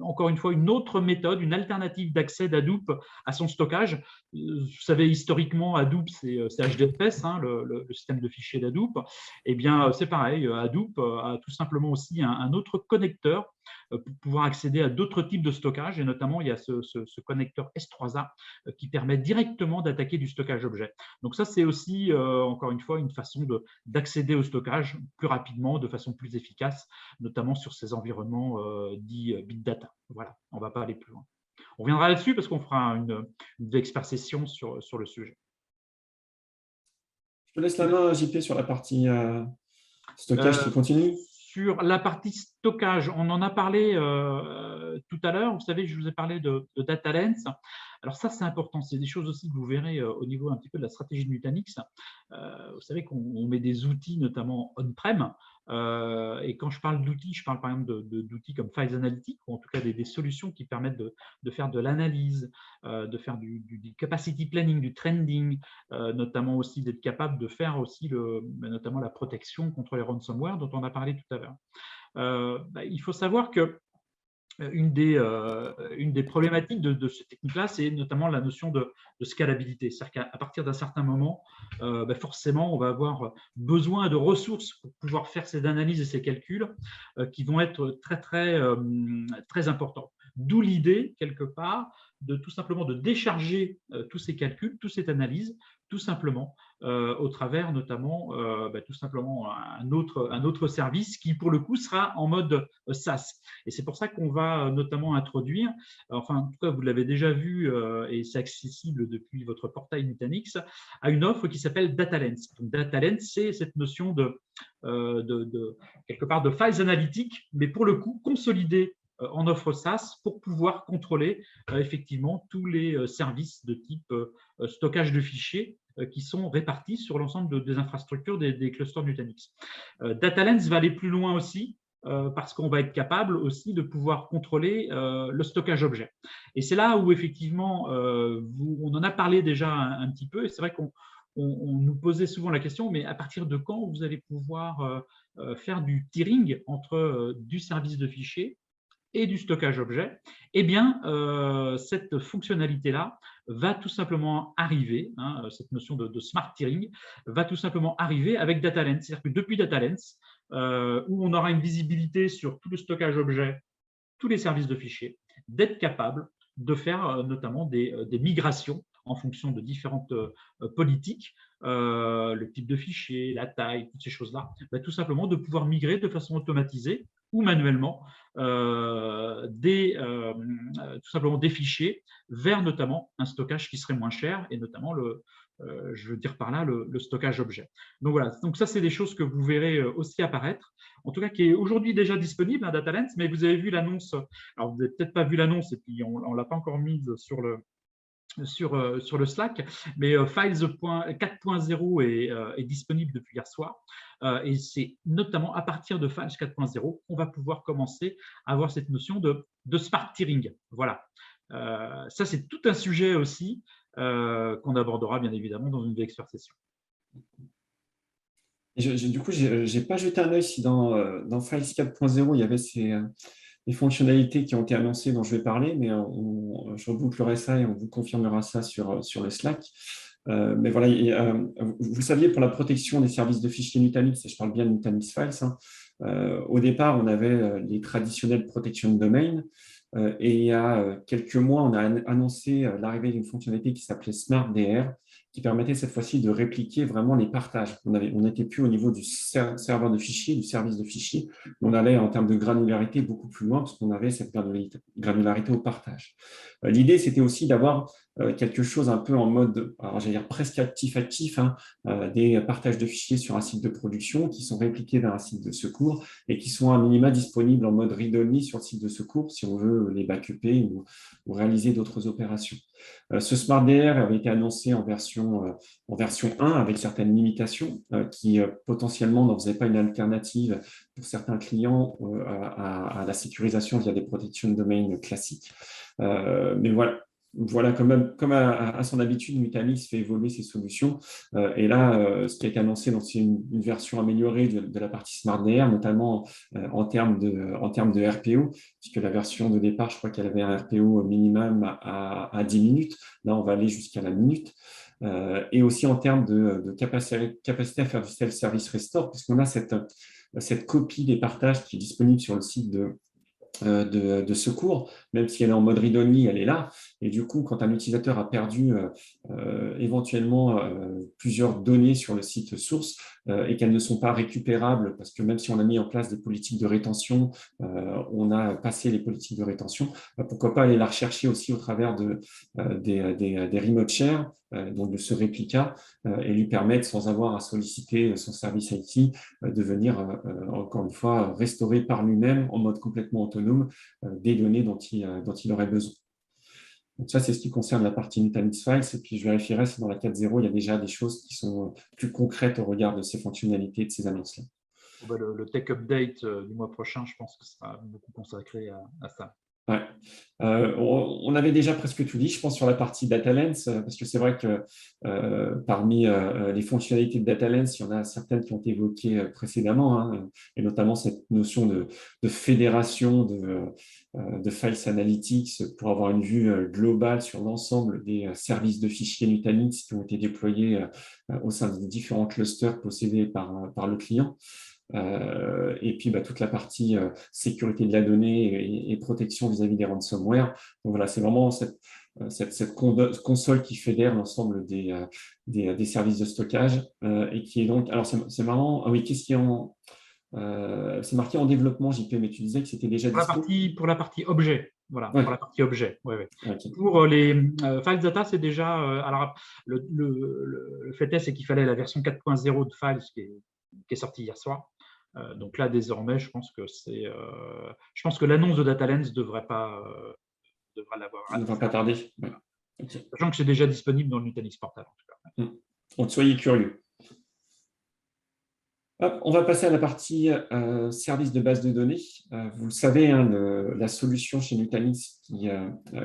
encore une fois une autre méthode, une alternative d'accès d'Hadoop à son stockage. Vous savez, historiquement, Hadoop, c'est HDFS. ZFS, hein, le système de fichiers d'Hadoop, eh bien, c'est pareil, Hadoop a tout simplement aussi un autre connecteur pour pouvoir accéder à d'autres types de stockage, et notamment, il y a ce connecteur S3A qui permet directement d'attaquer du stockage objet. Donc ça, c'est aussi, encore une fois, une façon d'accéder au stockage plus rapidement, de façon plus efficace, notamment sur ces environnements dits big data. Voilà, on ne va pas aller plus loin. On reviendra là-dessus parce qu'on fera une expert session sur le sujet. Je te laisse la main, JP, sur la partie stockage qui continue. Sur la partie stockage, on en a parlé tout à l'heure. Vous savez, je vous ai parlé de Data Lens. Alors ça, c'est important. C'est des choses aussi que vous verrez au niveau un petit peu de la stratégie de Nutanix. Vous savez qu'on met des outils, notamment on-prem. Et quand je parle d'outils, je parle par exemple d'outils comme Files Analytics, ou en tout cas des solutions qui permettent de faire de l'analyse, de faire du capacity planning, du trending, notamment aussi d'être capable de faire aussi notamment la protection contre les ransomware dont on a parlé tout à l'heure. Il faut savoir que une des problématiques de cette technique-là, c'est notamment la notion de scalabilité. C'est-à-dire qu'à partir d'un certain moment, forcément, on va avoir besoin de ressources pour pouvoir faire ces analyses et ces calculs qui vont être très importants. D'où l'idée, quelque part, de tout simplement de décharger tous ces calculs, toute cette analyse, tout simplement, au travers notamment tout simplement un autre service qui, pour le coup, sera en mode SaaS. Et c'est pour ça qu'on va notamment introduire, enfin, en tout cas, vous l'avez déjà vu et c'est accessible depuis votre portail Nutanix, à une offre qui s'appelle Data Lens. Donc, Data Lens, c'est cette notion quelque part de files analytiques, mais pour le coup, consolidée en offre SaaS pour pouvoir contrôler effectivement tous les services de type stockage de fichiers qui sont répartis sur l'ensemble des infrastructures des clusters Nutanix. Data Lens va aller plus loin aussi parce qu'on va être capable aussi de pouvoir contrôler le stockage objet. Et c'est là où effectivement, on en a parlé déjà un petit peu, et c'est vrai qu'on nous posait souvent la question, mais à partir de quand vous allez pouvoir faire du tiering entre du service de fichiers et du stockage objet? Eh bien, cette fonctionnalité-là va tout simplement arriver, hein, cette notion de smart tiering va tout simplement arriver avec Data Lens. C'est-à-dire que depuis Data Lens, où on aura une visibilité sur tout le stockage objet, tous les services de fichiers, d'être capable de faire notamment des migrations en fonction de différentes politiques, le type de fichier, la taille, toutes ces choses-là, tout simplement de pouvoir migrer de façon automatisée ou manuellement tout simplement des fichiers vers notamment un stockage qui serait moins cher et notamment je veux dire par là le stockage objet. Donc voilà, donc ça c'est des choses que vous verrez aussi apparaître, en tout cas qui est aujourd'hui déjà disponible, Data Lens, mais vous avez vu l'annonce, alors vous n'avez peut-être pas vu l'annonce et puis on ne l'a pas encore mise sur le Slack, mais Files 4.0 est disponible depuis hier soir. Et c'est notamment à partir de Files 4.0 qu'on va pouvoir commencer à avoir cette notion de smart tiering. Voilà. Ça, c'est tout un sujet aussi qu'on abordera bien évidemment dans une expert session. Du coup, je n'ai pas jeté un œil si dans Files 4.0, il y avait les fonctionnalités qui ont été annoncées dont je vais parler, mais je rebouclerai ça et on vous confirmera ça sur le Slack. Mais voilà, vous saviez, pour la protection des services de fichiers Nutanix, et je parle bien de Nutanix Files, au départ, on avait les traditionnels protection domain, et il y a quelques mois, on a annoncé l'arrivée d'une fonctionnalité qui s'appelait Smart DR, qui permettait cette fois-ci de répliquer vraiment les partages. On n'était plus au niveau du serveur de fichiers, du service de fichiers, on allait en termes de granularité beaucoup plus loin parce qu'on avait cette granularité au partage. L'idée, c'était aussi d'avoir quelque chose un peu en mode, alors j'allais dire presque actif-actif, hein, des partages de fichiers sur un site de production qui sont répliqués vers un site de secours et qui sont à minima disponibles en mode read-only sur le site de secours si on veut les backuper ou réaliser d'autres opérations. Ce Smart DR avait été annoncé en version 1 avec certaines limitations qui potentiellement n'en faisaient pas une alternative pour certains clients à la sécurisation via des protection domain classiques. Mais voilà, comme à son habitude, Nutanix fait évoluer ses solutions. Et là, ce qui a été annoncé, c'est une version améliorée de la partie Smart DR, notamment en termes de RPO, puisque la version de départ, je crois qu'elle avait un RPO minimum à 10 minutes. Là, on va aller jusqu'à la minute. et aussi en termes de capacité à faire du self-service restore, puisqu'on a cette copie des partages qui est disponible sur le site de secours, même si elle est en mode read-only, elle est là. Et du coup, quand un utilisateur a perdu éventuellement plusieurs données sur le site source et qu'elles ne sont pas récupérables, parce que même si on a mis en place des politiques de rétention, on a passé les politiques de rétention, pourquoi pas aller la rechercher aussi au travers des remote share, donc de ce réplica, et lui permettre, sans avoir à solliciter son service IT, de venir, encore une fois, restaurer par lui-même, en mode complètement autonome, des données dont il aurait besoin. Donc ça, c'est ce qui concerne la partie Nutanix Files. Et puis, je vérifierai si dans la 4.0, il y a déjà des choses qui sont plus concrètes au regard de ces fonctionnalités, de ces annonces-là. Le tech update du mois prochain, je pense que ce sera beaucoup consacré à ça. Ouais. On avait déjà presque tout dit, je pense, sur la partie Data Lens, parce que c'est vrai que parmi les fonctionnalités de Data Lens, il y en a certaines qui ont été évoquées précédemment, hein, et notamment cette notion de fédération de Files Analytics pour avoir une vue globale sur l'ensemble des services de fichiers Nutanix qui ont été déployés au sein des différents clusters possédés par le client. Et puis toute la partie sécurité de la donnée et protection vis-à-vis des ransomware. Donc voilà, c'est vraiment cette console qui fédère l'ensemble des services de stockage et qui est donc… Alors c'est marrant, ah oui, qu'est-ce qui est en… c'est marqué en développement, JP, mais tu disais que c'était déjà disponible. Pour la partie objet, voilà, ouais. Pour la partie objet, ouais. Okay. Pour les Files Data, c'est déjà… alors, le fait est, c'est qu'il fallait la version 4.0 de Files qui est sortie hier soir. Donc là, désormais, je pense que l'annonce de DataLens devrait l'avoir. Ça ne devrait pas tarder. Ouais. Okay. Sachant que c'est déjà disponible dans le Nutanix Portal, en tout cas. Donc, soyez curieux. Hop, on va passer à la partie service de base de données. Vous le savez, hein, la solution chez Nutanix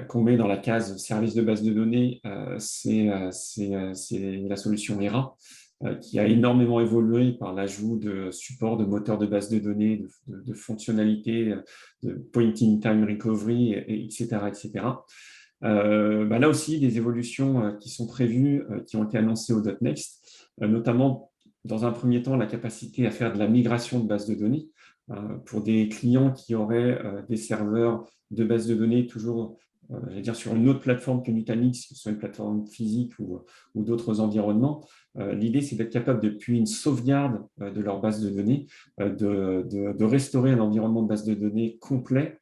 qu'on met dans la case service de base de données, c'est la solution ERA, qui a énormément évolué par l'ajout de support de moteurs de base de données, de fonctionnalités, de point-in-time recovery, etc. Là aussi, des évolutions qui sont prévues, qui ont été annoncées au .next, notamment dans un premier temps la capacité à faire de la migration de base de données pour des clients qui auraient des serveurs de base de données toujours sur une autre plateforme que Nutanix, que ce soit une plateforme physique ou d'autres environnements. L'idée, c'est d'être capable, depuis une sauvegarde de leur base de données, de restaurer un environnement de base de données complet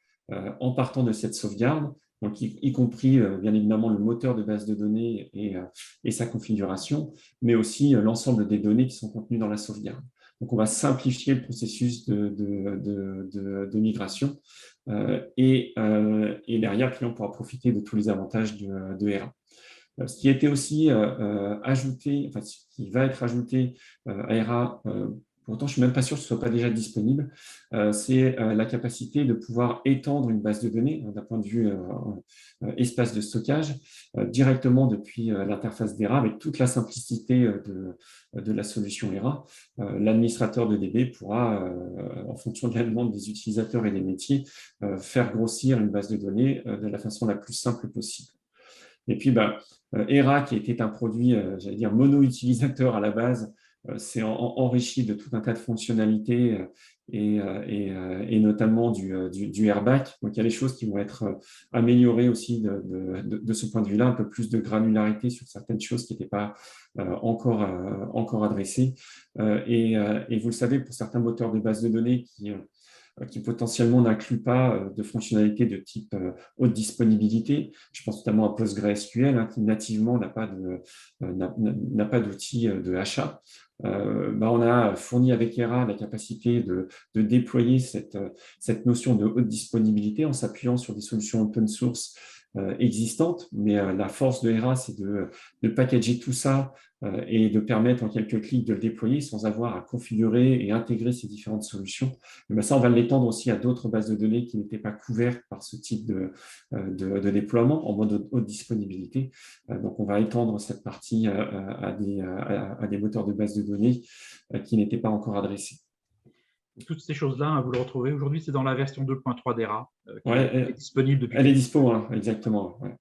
en partant de cette sauvegarde, donc y compris bien évidemment le moteur de base de données et sa configuration, mais aussi l'ensemble des données qui sont contenues dans la sauvegarde. Donc, on va simplifier le processus de migration et derrière, le client pourra profiter de tous les avantages de ERA. Ce qui a été aussi ajouté, enfin, ce qui va être ajouté à ERA, pourtant je ne suis même pas sûr que ce ne soit pas déjà disponible, c'est la capacité de pouvoir étendre une base de données d'un point de vue espace de stockage directement depuis l'interface d'ERA avec toute la simplicité de la solution ERA. L'administrateur de DB pourra, en fonction de la demande des utilisateurs et des métiers, faire grossir une base de données de la façon la plus simple possible. Et puis, ERA, qui était un produit, j'allais dire, mono-utilisateur à la base, s'est enrichi de tout un tas de fonctionnalités et notamment du airback. Donc, il y a des choses qui vont être améliorées aussi de ce point de vue-là, un peu plus de granularité sur certaines choses qui n'étaient pas encore adressées. Et vous le savez, pour certains moteurs de base de données qui potentiellement n'incluent pas de fonctionnalités de type haute disponibilité. Je pense notamment à PostgreSQL, qui nativement n'a pas d'outil de achat. On a fourni avec ERA la capacité de déployer cette notion de haute disponibilité en s'appuyant sur des solutions open source existantes, mais la force de ERA, c'est de packager tout ça et de permettre en quelques clics de le déployer sans avoir à configurer et intégrer ces différentes solutions. Mais ça, on va l'étendre aussi à d'autres bases de données qui n'étaient pas couvertes par ce type de déploiement en mode haute disponibilité. Donc, on va étendre cette partie à des moteurs de base de données qui n'étaient pas encore adressés. Toutes ces choses-là, vous le retrouvez aujourd'hui, c'est dans la version 2.3 d'ERA, qui est disponible depuis. Elle est dispo, hein, exactement. Ouais.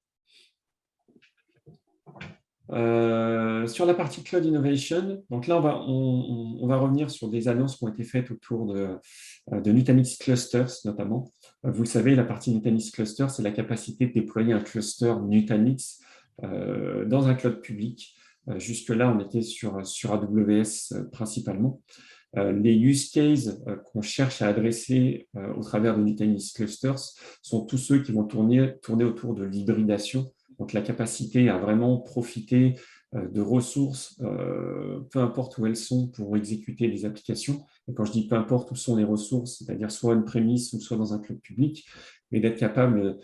Sur la partie Cloud Innovation, donc là, on va revenir sur des annonces qui ont été faites autour de Nutanix Clusters, notamment. Vous le savez, la partie Nutanix Cluster, c'est la capacité de déployer un cluster Nutanix dans un cloud public. Jusque-là, on était sur AWS principalement. Les use cases qu'on cherche à adresser au travers de Nutanix Clusters sont tous ceux qui vont tourner autour de l'hybridation, donc la capacité à vraiment profiter de ressources, peu importe où elles sont, pour exécuter les applications. Et quand je dis peu importe où sont les ressources, c'est-à-dire soit on-premise ou soit dans un cloud public, mais d'être capable,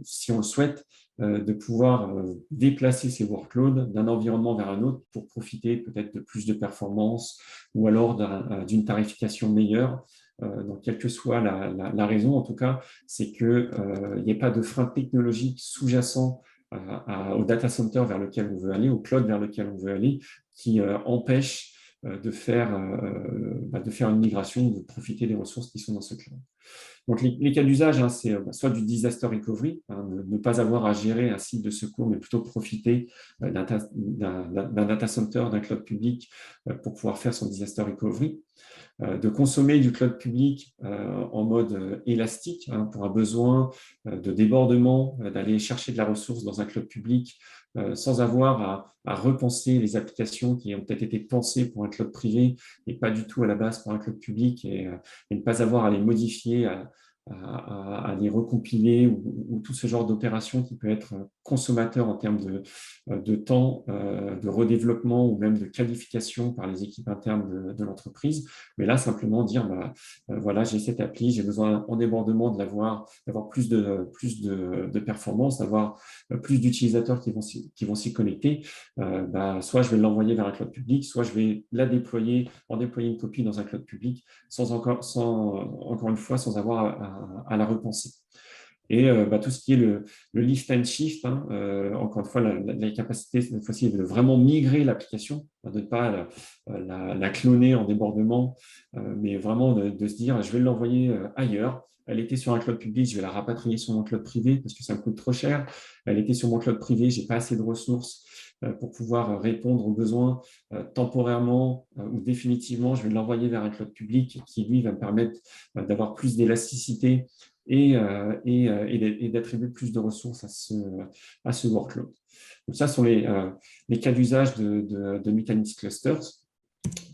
si on le souhaite, de pouvoir déplacer ces workloads d'un environnement vers un autre pour profiter peut-être de plus de performance ou alors d'une tarification meilleure. Donc, quelle que soit la raison, en tout cas, c'est qu'il n'y ait pas de frein technologique sous-jacent au data center vers lequel on veut aller, au cloud vers lequel on veut aller, qui empêche de faire une migration, de profiter des ressources qui sont dans ce cloud. Donc, les cas d'usage, c'est soit du disaster recovery, ne pas avoir à gérer un site de secours, mais plutôt profiter d'un data center, d'un cloud public pour pouvoir faire son disaster recovery. De consommer du cloud public en mode élastique pour un besoin de débordement, d'aller chercher de la ressource dans un cloud public sans avoir à repenser les applications qui ont peut-être été pensées pour un cloud privé et pas du tout à la base pour un cloud public et ne pas avoir à les modifier, à les recompiler ou tout ce genre d'opération qui peut être consommateur en termes de temps, de redéveloppement ou même de qualification par les équipes internes de l'entreprise. Mais là, simplement dire, voilà, j'ai cette appli, j'ai besoin en débordement d'avoir plus de performance, d'avoir plus d'utilisateurs qui vont s'y connecter. Soit je vais l'envoyer vers un cloud public, soit je vais déployer une copie dans un cloud public encore une fois, sans avoir à la repenser. Et tout ce qui est le lift and shift, encore une fois, la capacité cette fois-ci de vraiment migrer l'application, de ne pas la cloner en débordement, mais vraiment de se dire, je vais l'envoyer ailleurs. Elle était sur un cloud public, je vais la rapatrier sur mon cloud privé parce que ça me coûte trop cher. Elle était sur mon cloud privé, je n'ai pas assez de ressources pour pouvoir répondre aux besoins temporairement ou définitivement. Je vais l'envoyer vers un cloud public qui, lui, va me permettre d'avoir plus d'élasticité et d'attribuer plus de ressources à ce workload. Donc, ça sont les cas d'usage de Nutanix Clusters,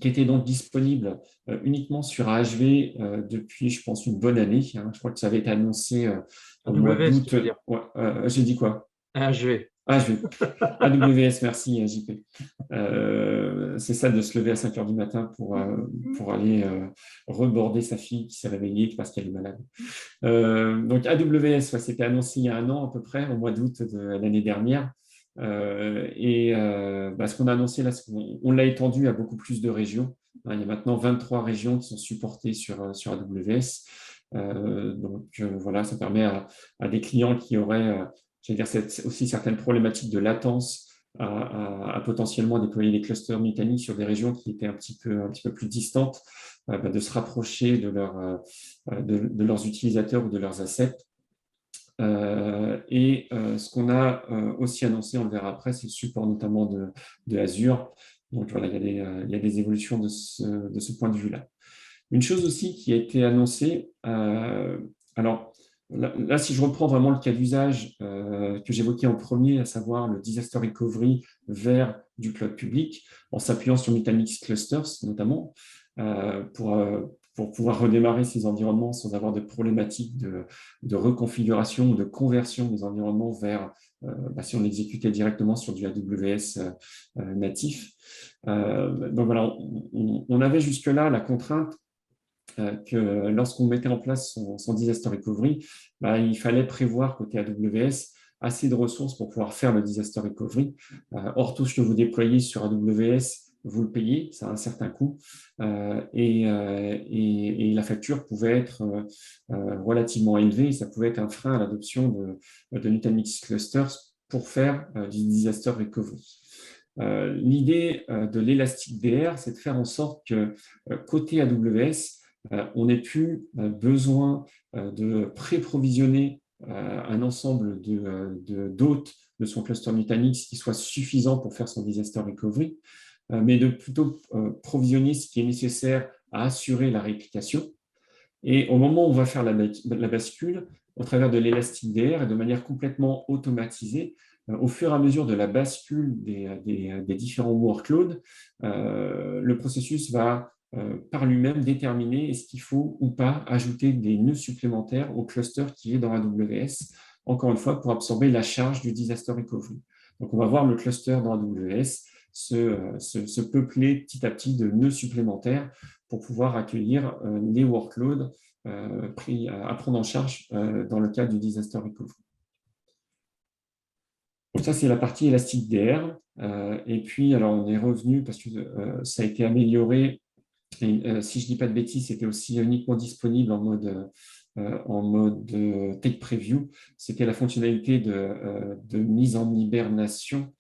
qui étaient donc disponibles uniquement sur AHV depuis, je pense, une bonne année. Je crois que ça avait été annoncé au mois d'août. J'ai dit quoi? AHV. AWS, merci JP. C'est ça de se lever à 5 h du matin pour aller reborder sa fille qui s'est réveillée parce qu'elle est malade. Donc AWS, c'était annoncé il y a 1 an à peu près, au mois d'août de l'année dernière. Ce qu'on a annoncé là, on l'a étendu à beaucoup plus de régions. Il y a maintenant 23 régions qui sont supportées sur AWS. Voilà, ça permet à des clients qui auraient aussi certaines problématiques de latence à potentiellement déployer des clusters Nutanix sur des régions qui étaient un petit peu plus distantes, de se rapprocher de leurs utilisateurs ou de leurs assets. Ce qu'on a aussi annoncé, on le verra après, c'est le support notamment de Azure. Donc voilà, il y a des évolutions de ce point de vue-là. Une chose aussi qui a été annoncée, alors là, si je reprends vraiment le cas d'usage que j'évoquais en premier, à savoir le disaster recovery vers du cloud public, en s'appuyant sur Nutanix Clusters notamment, pour pouvoir redémarrer ces environnements sans avoir de problématiques de reconfiguration ou de conversion des environnements vers, si on exécutait directement sur du AWS natif. Donc voilà, on avait jusque-là la contrainte que lorsqu'on mettait en place son disaster recovery, il fallait prévoir côté AWS assez de ressources pour pouvoir faire le disaster recovery. Or, tout ce que vous déployez sur AWS, vous le payez, ça a un certain coût, et la facture pouvait être relativement élevée, et ça pouvait être un frein à l'adoption de Nutanix Clusters pour faire du disaster recovery. L'idée de l'Elastic DR, c'est de faire en sorte que côté AWS, on n'ait plus besoin de pré-provisionner un ensemble d'hôtes de son cluster Nutanix qui soit suffisant pour faire son disaster recovery, mais de plutôt provisionner ce qui est nécessaire à assurer la réplication. Et au moment où on va faire la bascule, au travers de l'ElasticDR et de manière complètement automatisée, au fur et à mesure de la bascule des différents workloads, le processus va par lui-même déterminer est-ce qu'il faut ou pas ajouter des nœuds supplémentaires au cluster qui est dans AWS, encore une fois pour absorber la charge du disaster recovery. Donc on va voir le cluster dans AWS se peupler petit à petit de nœuds supplémentaires pour pouvoir accueillir les workloads à prendre en charge dans le cadre du disaster recovery. Donc ça, c'est la partie ElasticDR. Et puis, alors, on est revenu parce que ça a été amélioré. Et, si je ne dis pas de bêtises, c'était aussi uniquement disponible en mode take preview. C'était la fonctionnalité de mise en hibernation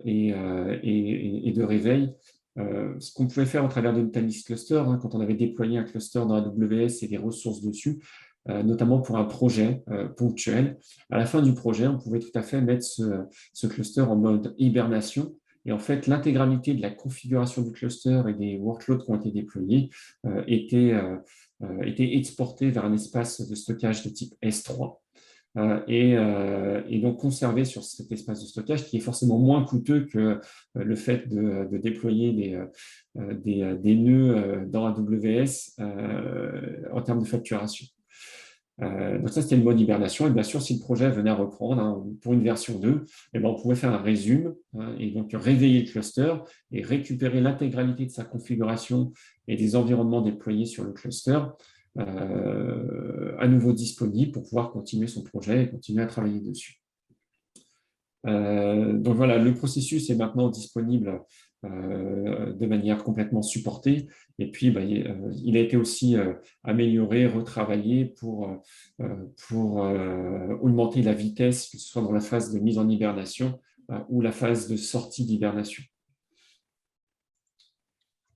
et de réveil. Ce qu'on pouvait faire au travers de Nutanix Cluster, quand on avait déployé un cluster dans AWS et des ressources dessus, notamment pour un projet ponctuel. À la fin du projet, on pouvait tout à fait mettre ce cluster en mode hibernation. Et en fait, l'intégralité de la configuration du cluster et des workloads qui ont été déployés était exportée vers un espace de stockage de type S3. Et donc conservé sur cet espace de stockage qui est forcément moins coûteux que le fait de déployer des nœuds dans AWS en termes de facturation. Donc ça, c'était le mode hibernation. Et bien sûr, si le projet venait à reprendre pour une version 2, eh bien, on pouvait faire un résume et donc réveiller le cluster et récupérer l'intégralité de sa configuration et des environnements déployés sur le cluster à nouveau disponible pour pouvoir continuer son projet et continuer à travailler dessus. Donc voilà, le processus est maintenant disponible de manière complètement supportée. Et puis, il a été aussi amélioré, retravaillé pour augmenter la vitesse, que ce soit dans la phase de mise en hibernation ou la phase de sortie d'hibernation.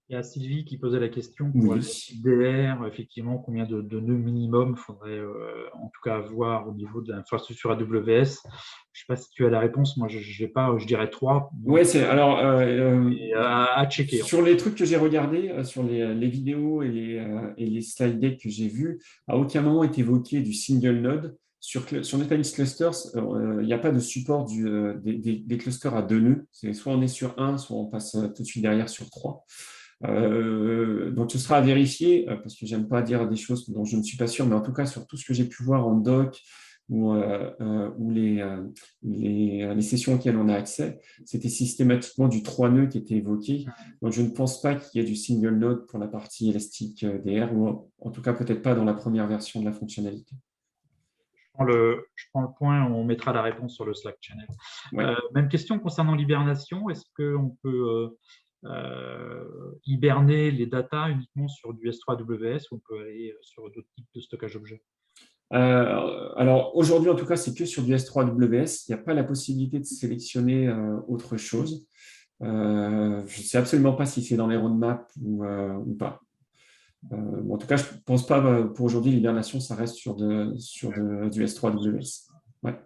Il y a Sylvie qui posait la question pour DR, effectivement, combien de nœuds minimum faudrait en tout cas avoir au niveau de l'infrastructure AWS. Je ne sais pas si tu as la réponse, moi je dirais 3. Oui, c'est alors à checker. Sur les trucs que j'ai regardés, sur les vidéos et les slide decks que j'ai vus, à aucun moment est évoqué du single node. Sur Nutanix Clusters, il n'y a pas de support des clusters à 2 nœuds. Soit on est sur 1, soit on passe tout de suite derrière sur 3. Donc ce sera à vérifier parce que j'aime pas dire des choses dont je ne suis pas sûr, mais en tout cas sur tout ce que j'ai pu voir en doc ou les sessions auxquelles on a accès, c'était systématiquement du 3 nœuds qui était évoqué. Donc je ne pense pas qu'il y ait du single node pour la partie ElasticDR, ou en tout cas peut-être pas dans la première version de la fonctionnalité. Je prends le point, on mettra la réponse sur le Slack channel. Ouais. Même question concernant l'hibernation, est-ce qu'on peut hiberner les datas uniquement sur du S3 AWS ou on peut aller sur d'autres types de stockage objets? Alors aujourd'hui, en tout cas, c'est que sur du S3 AWS. Il n'y a pas la possibilité de sélectionner autre chose. Je ne sais absolument pas si c'est dans les roadmaps ou pas. En tout cas, je ne pense pas pour aujourd'hui, l'hibernation, ça reste sur du S3 AWS. Ouais.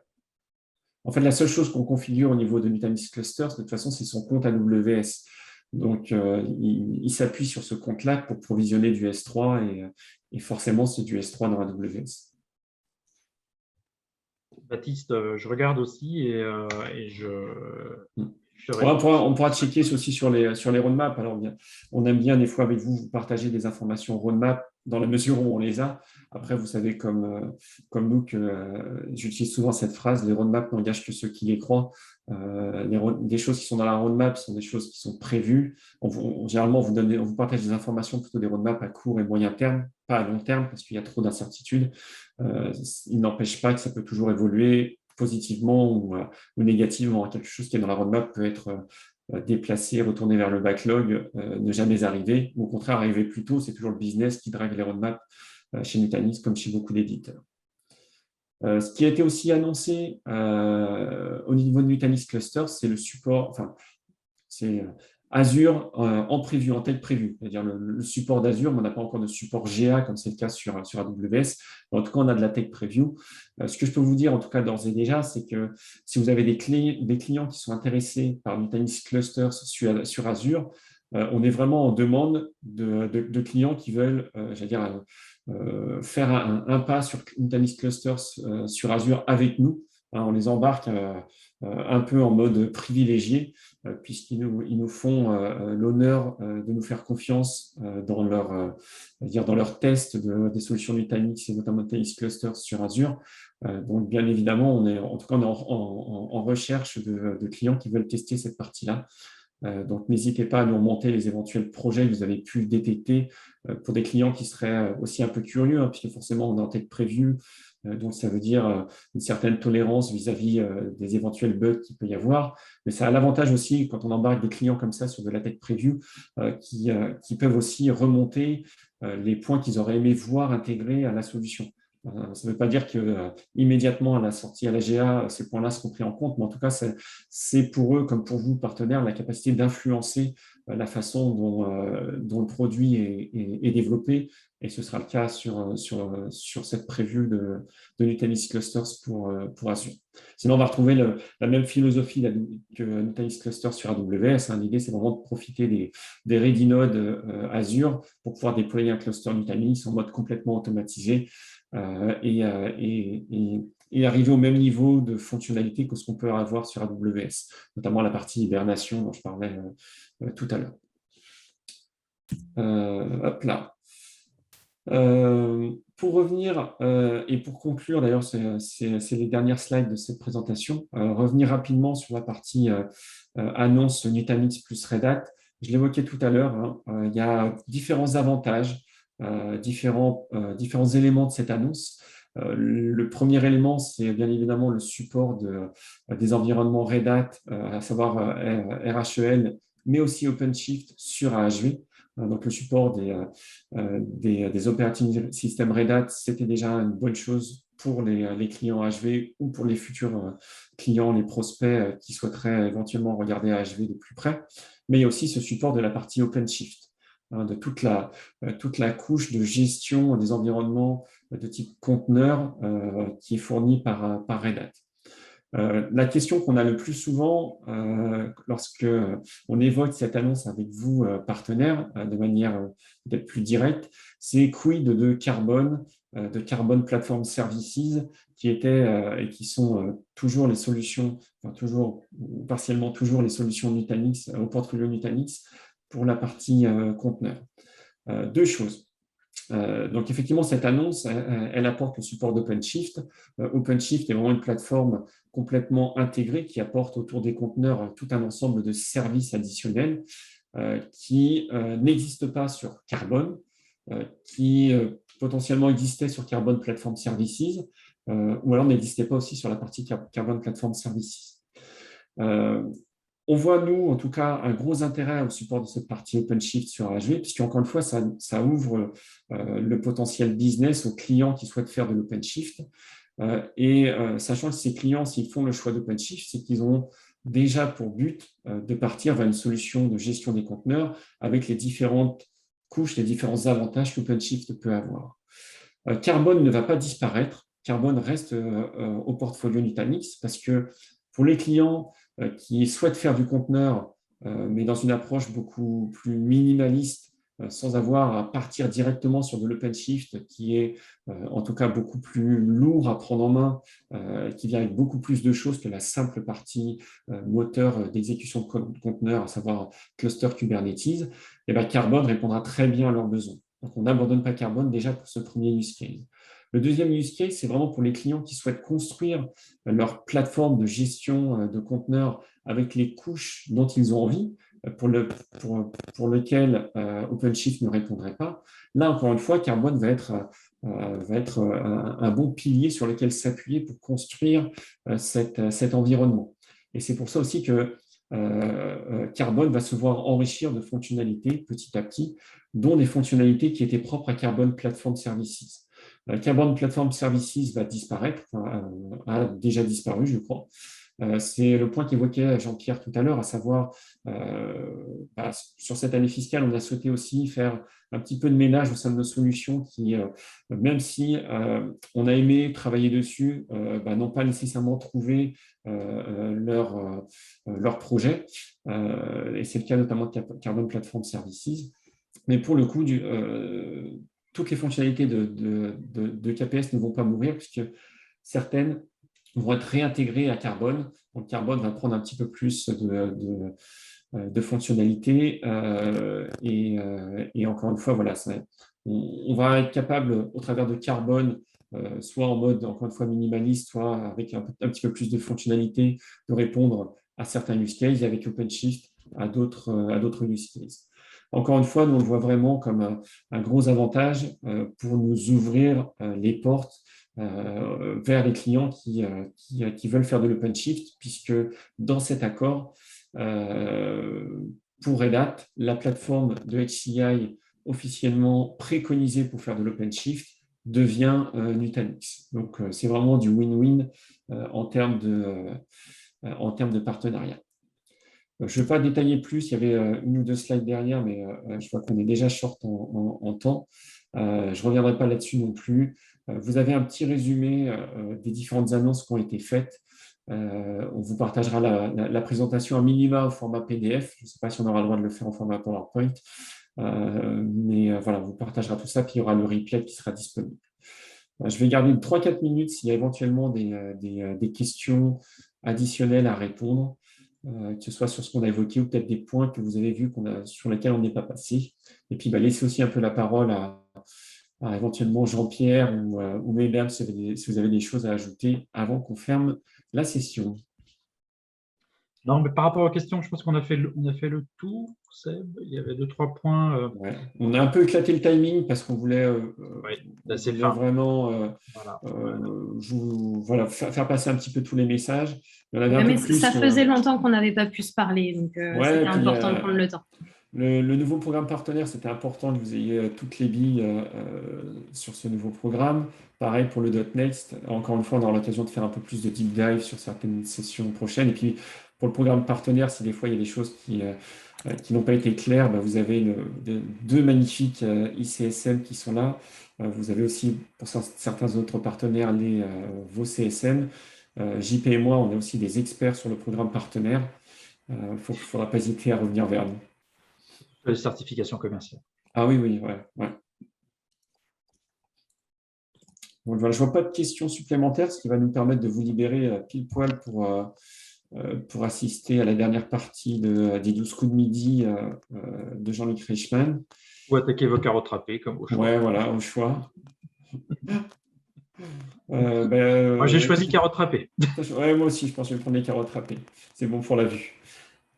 En fait, la seule chose qu'on configure au niveau de Nutanix Clusters, de toute façon, c'est son compte AWS. Donc, il s'appuie sur ce compte-là pour provisionner du S3 et forcément, c'est du S3 dans AWS. Baptiste, je regarde aussi et on pourra checker aussi sur les roadmaps. Alors, on aime bien des fois avec vous partager des informations roadmap dans la mesure où on les a. Après, vous savez comme nous que j'utilise souvent cette phrase, les roadmaps n'engagent que ceux qui les croient. Des choses qui sont dans la roadmap sont des choses qui sont prévues. Généralement, on vous partage des informations plutôt des roadmaps à court et moyen terme, pas à long terme parce qu'il y a trop d'incertitudes. Il n'empêche pas que ça peut toujours évoluer positivement ou négativement. Quelque chose qui est dans la roadmap peut être déplacé, retourné vers le backlog, ne jamais arriver. Ou au contraire, arriver plus tôt, c'est toujours le business qui drive les roadmaps chez Nutanix comme chez beaucoup d'éditeurs. Ce qui a été aussi annoncé au niveau de Nutanix Clusters, c'est le support, enfin, c'est Azure en preview, en tech preview, c'est-à-dire le support d'Azure, mais on n'a pas encore de support GA comme c'est le cas sur AWS. En tout cas, on a de la tech preview. Ce que je peux vous dire, en tout cas d'ores et déjà, c'est que si vous avez des clients qui sont intéressés par Nutanix Clusters sur Azure, on est vraiment en demande de clients qui veulent, faire un pas sur Nutanix Clusters sur Azure avec nous. On les embarque un peu en mode privilégié, puisqu'ils nous font l'honneur de nous faire confiance dans leur test des solutions Nutanix et notamment Nutanix Clusters sur Azure. Donc, bien évidemment, on est en recherche de clients qui veulent tester cette partie-là. Donc, n'hésitez pas à nous remonter les éventuels projets que vous avez pu détecter pour des clients qui seraient aussi un peu curieux, puisque forcément, on est en tech preview. Donc, ça veut dire une certaine tolérance vis-à-vis des éventuels bugs qu'il peut y avoir. Mais ça a l'avantage aussi, quand on embarque des clients comme ça sur de la tech preview, qui peuvent aussi remonter les points qu'ils auraient aimé voir intégrés à la solution. Ça ne veut pas dire qu'immédiatement à la sortie à la GA, ces points-là seront pris en compte, mais en tout cas, c'est pour eux, comme pour vous, partenaires, la capacité d'influencer la façon dont le produit est développé. Et ce sera le cas sur cette preview de Nutanix Clusters pour Azure. Sinon, on va retrouver la même philosophie que Nutanix Clusters sur AWS. L'idée, c'est vraiment de profiter des ready nodes Azure pour pouvoir déployer un cluster Nutanix en mode complètement automatisé et arriver au même niveau de fonctionnalité que ce qu'on peut avoir sur AWS, notamment la partie hibernation dont je parlais tout à l'heure. Hop là. Pour revenir et pour conclure, d'ailleurs, c'est les dernières slides de cette présentation, revenir rapidement sur la partie annonce Nutanix plus Red Hat. Je l'évoquais tout à l'heure, il y a différents avantages, différents éléments de cette annonce. Le premier élément, c'est bien évidemment le support des environnements Red Hat, à savoir RHEL, mais aussi OpenShift sur AHV. Donc, le support des operating systems Red Hat, c'était déjà une bonne chose pour les clients AHV ou pour les futurs clients, les prospects qui souhaiteraient éventuellement regarder AHV de plus près. Mais il y a aussi ce support de la partie OpenShift, de toute la couche de gestion des environnements de type conteneur qui est fournie par Red Hat. La question qu'on a le plus souvent lorsque on évoque cette annonce avec vous, partenaires, de manière peut-être plus directe, c'est quid de Carbon Platform Services, qui étaient et qui sont toujours les solutions, toujours ou partiellement toujours les solutions Nutanix, au portfolio Nutanix pour la partie conteneur. Deux choses. Donc, effectivement, cette annonce, elle apporte le support d'OpenShift. OpenShift est vraiment une plateforme complètement intégrée qui apporte autour des conteneurs tout un ensemble de services additionnels qui n'existent pas sur Carbon, qui potentiellement existaient sur Carbon Platform Services, ou alors n'existaient pas aussi sur la partie Carbon Platform Services. On voit, nous, en tout cas, un gros intérêt au support de cette partie OpenShift sur AHV, puisqu'encore une fois, ça ouvre le potentiel business aux clients qui souhaitent faire de l'OpenShift. Sachant que ces clients, s'ils font le choix d'OpenShift, c'est qu'ils ont déjà pour but de partir vers une solution de gestion des conteneurs avec les différentes couches, les différents avantages qu'OpenShift peut avoir. Carbon ne va pas disparaître. Carbon reste au portfolio Nutanix parce que pour les clients qui souhaitent faire du conteneur, mais dans une approche beaucoup plus minimaliste, sans avoir à partir directement sur de l'OpenShift, qui est en tout cas beaucoup plus lourd à prendre en main, qui vient avec beaucoup plus de choses que la simple partie moteur d'exécution de conteneur, à savoir cluster Kubernetes, et bien Carbon répondra très bien à leurs besoins. Donc, on n'abandonne pas Carbon déjà pour ce premier use case. Le deuxième use case, c'est vraiment pour les clients qui souhaitent construire leur plateforme de gestion de conteneurs avec les couches dont ils ont envie, pour lequel OpenShift ne répondrait pas. Là, encore une fois, Carbon va être un bon pilier sur lequel s'appuyer pour construire cet environnement. Et c'est pour ça aussi que Carbon va se voir enrichir de fonctionnalités petit à petit, dont des fonctionnalités qui étaient propres à Carbon Platform Services. Carbon Platform Services va disparaître, a déjà disparu, je crois. C'est le point qu'évoquait Jean-Pierre tout à l'heure, à savoir, sur cette année fiscale, on a souhaité aussi faire un petit peu de ménage au sein de nos solutions qui, même si on a aimé travailler dessus, n'ont pas nécessairement trouvé leur projet. Et c'est le cas notamment de Carbon Platform Services. Mais pour le coup, toutes les fonctionnalités de KPS ne vont pas mourir puisque certaines vont être réintégrées à Carbone. Donc, Carbone va prendre un petit peu plus de fonctionnalités. Et encore une fois, voilà, on va être capable, au travers de Carbone, soit en mode, encore une fois, minimaliste, soit avec un petit peu plus de fonctionnalités, de répondre à certains use cases et avec OpenShift à d'autres use cases. Encore une fois, nous on le voit vraiment comme un gros avantage pour nous ouvrir les portes vers les clients qui veulent faire de l'OpenShift, puisque dans cet accord, pour Red Hat, la plateforme de HCI officiellement préconisée pour faire de l'OpenShift devient Nutanix. Donc, c'est vraiment du win-win en termes de partenariat. Je ne vais pas détailler plus, il y avait une ou deux slides derrière, mais je vois qu'on est déjà short en temps. Je ne reviendrai pas là-dessus non plus. Vous avez un petit résumé des différentes annonces qui ont été faites. On vous partagera la présentation à minima au format PDF. Je ne sais pas si on aura le droit de le faire en format PowerPoint, mais voilà, on vous partagera tout ça, puis il y aura le replay qui sera disponible. Je vais garder 3-4 minutes s'il y a éventuellement des questions additionnelles à répondre, que ce soit sur ce qu'on a évoqué ou peut-être des points que vous avez vus sur lesquels on n'est pas passé. Et puis, laissez aussi un peu la parole à éventuellement Jean-Pierre ou mesdames si vous avez des choses à ajouter avant qu'on ferme la session. Non, mais par rapport aux questions, je pense qu'on a fait le tour, Seb. Il y avait 2-3 points. Ouais. On a un peu éclaté le timing parce qu'on voulait, vraiment faire passer un petit peu tous les messages. Ça faisait longtemps qu'on n'avait pas pu se parler, donc c'était important de prendre le temps. Le nouveau programme partenaire, c'était important que vous ayez toutes les billes sur ce nouveau programme. Pareil pour le .next. Encore une fois, on aura l'occasion de faire un peu plus de deep dive sur certaines sessions prochaines. Et puis, pour le programme partenaire, si des fois il y a des choses qui n'ont pas été claires, vous avez deux magnifiques ICSM qui sont là. Vous avez aussi, pour certains autres partenaires, vos CSM. JP et moi, on est aussi des experts sur le programme partenaire. Il ne faudra pas hésiter à revenir vers nous. Les certifications commerciales. Ah oui, ouais. Donc, voilà, je ne vois pas de questions supplémentaires, ce qui va nous permettre de vous libérer pile poil pour assister à la dernière partie des 12 coups de midi de Jean-Luc Reichmann. Ou attaquer vos carottes râpées, comme au choix. Ouais, voilà, au choix. Moi, j'ai choisi carottes râpées. Ouais, moi aussi, je pense que je vais prendre les carottes râpées. C'est bon pour la vue.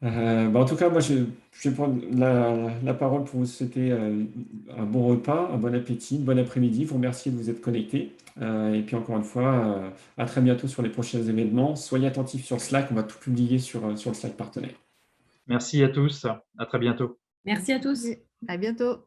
En tout cas, moi, je vais prendre la parole pour vous souhaiter un bon repas, un bon appétit, une bonne après-midi. Vous remercier de vous être connectés. Et puis, encore une fois, à très bientôt sur les prochains événements. Soyez attentifs sur Slack. On va tout publier sur le Slack partenaire. Merci à tous. À très bientôt. Merci à tous. À bientôt.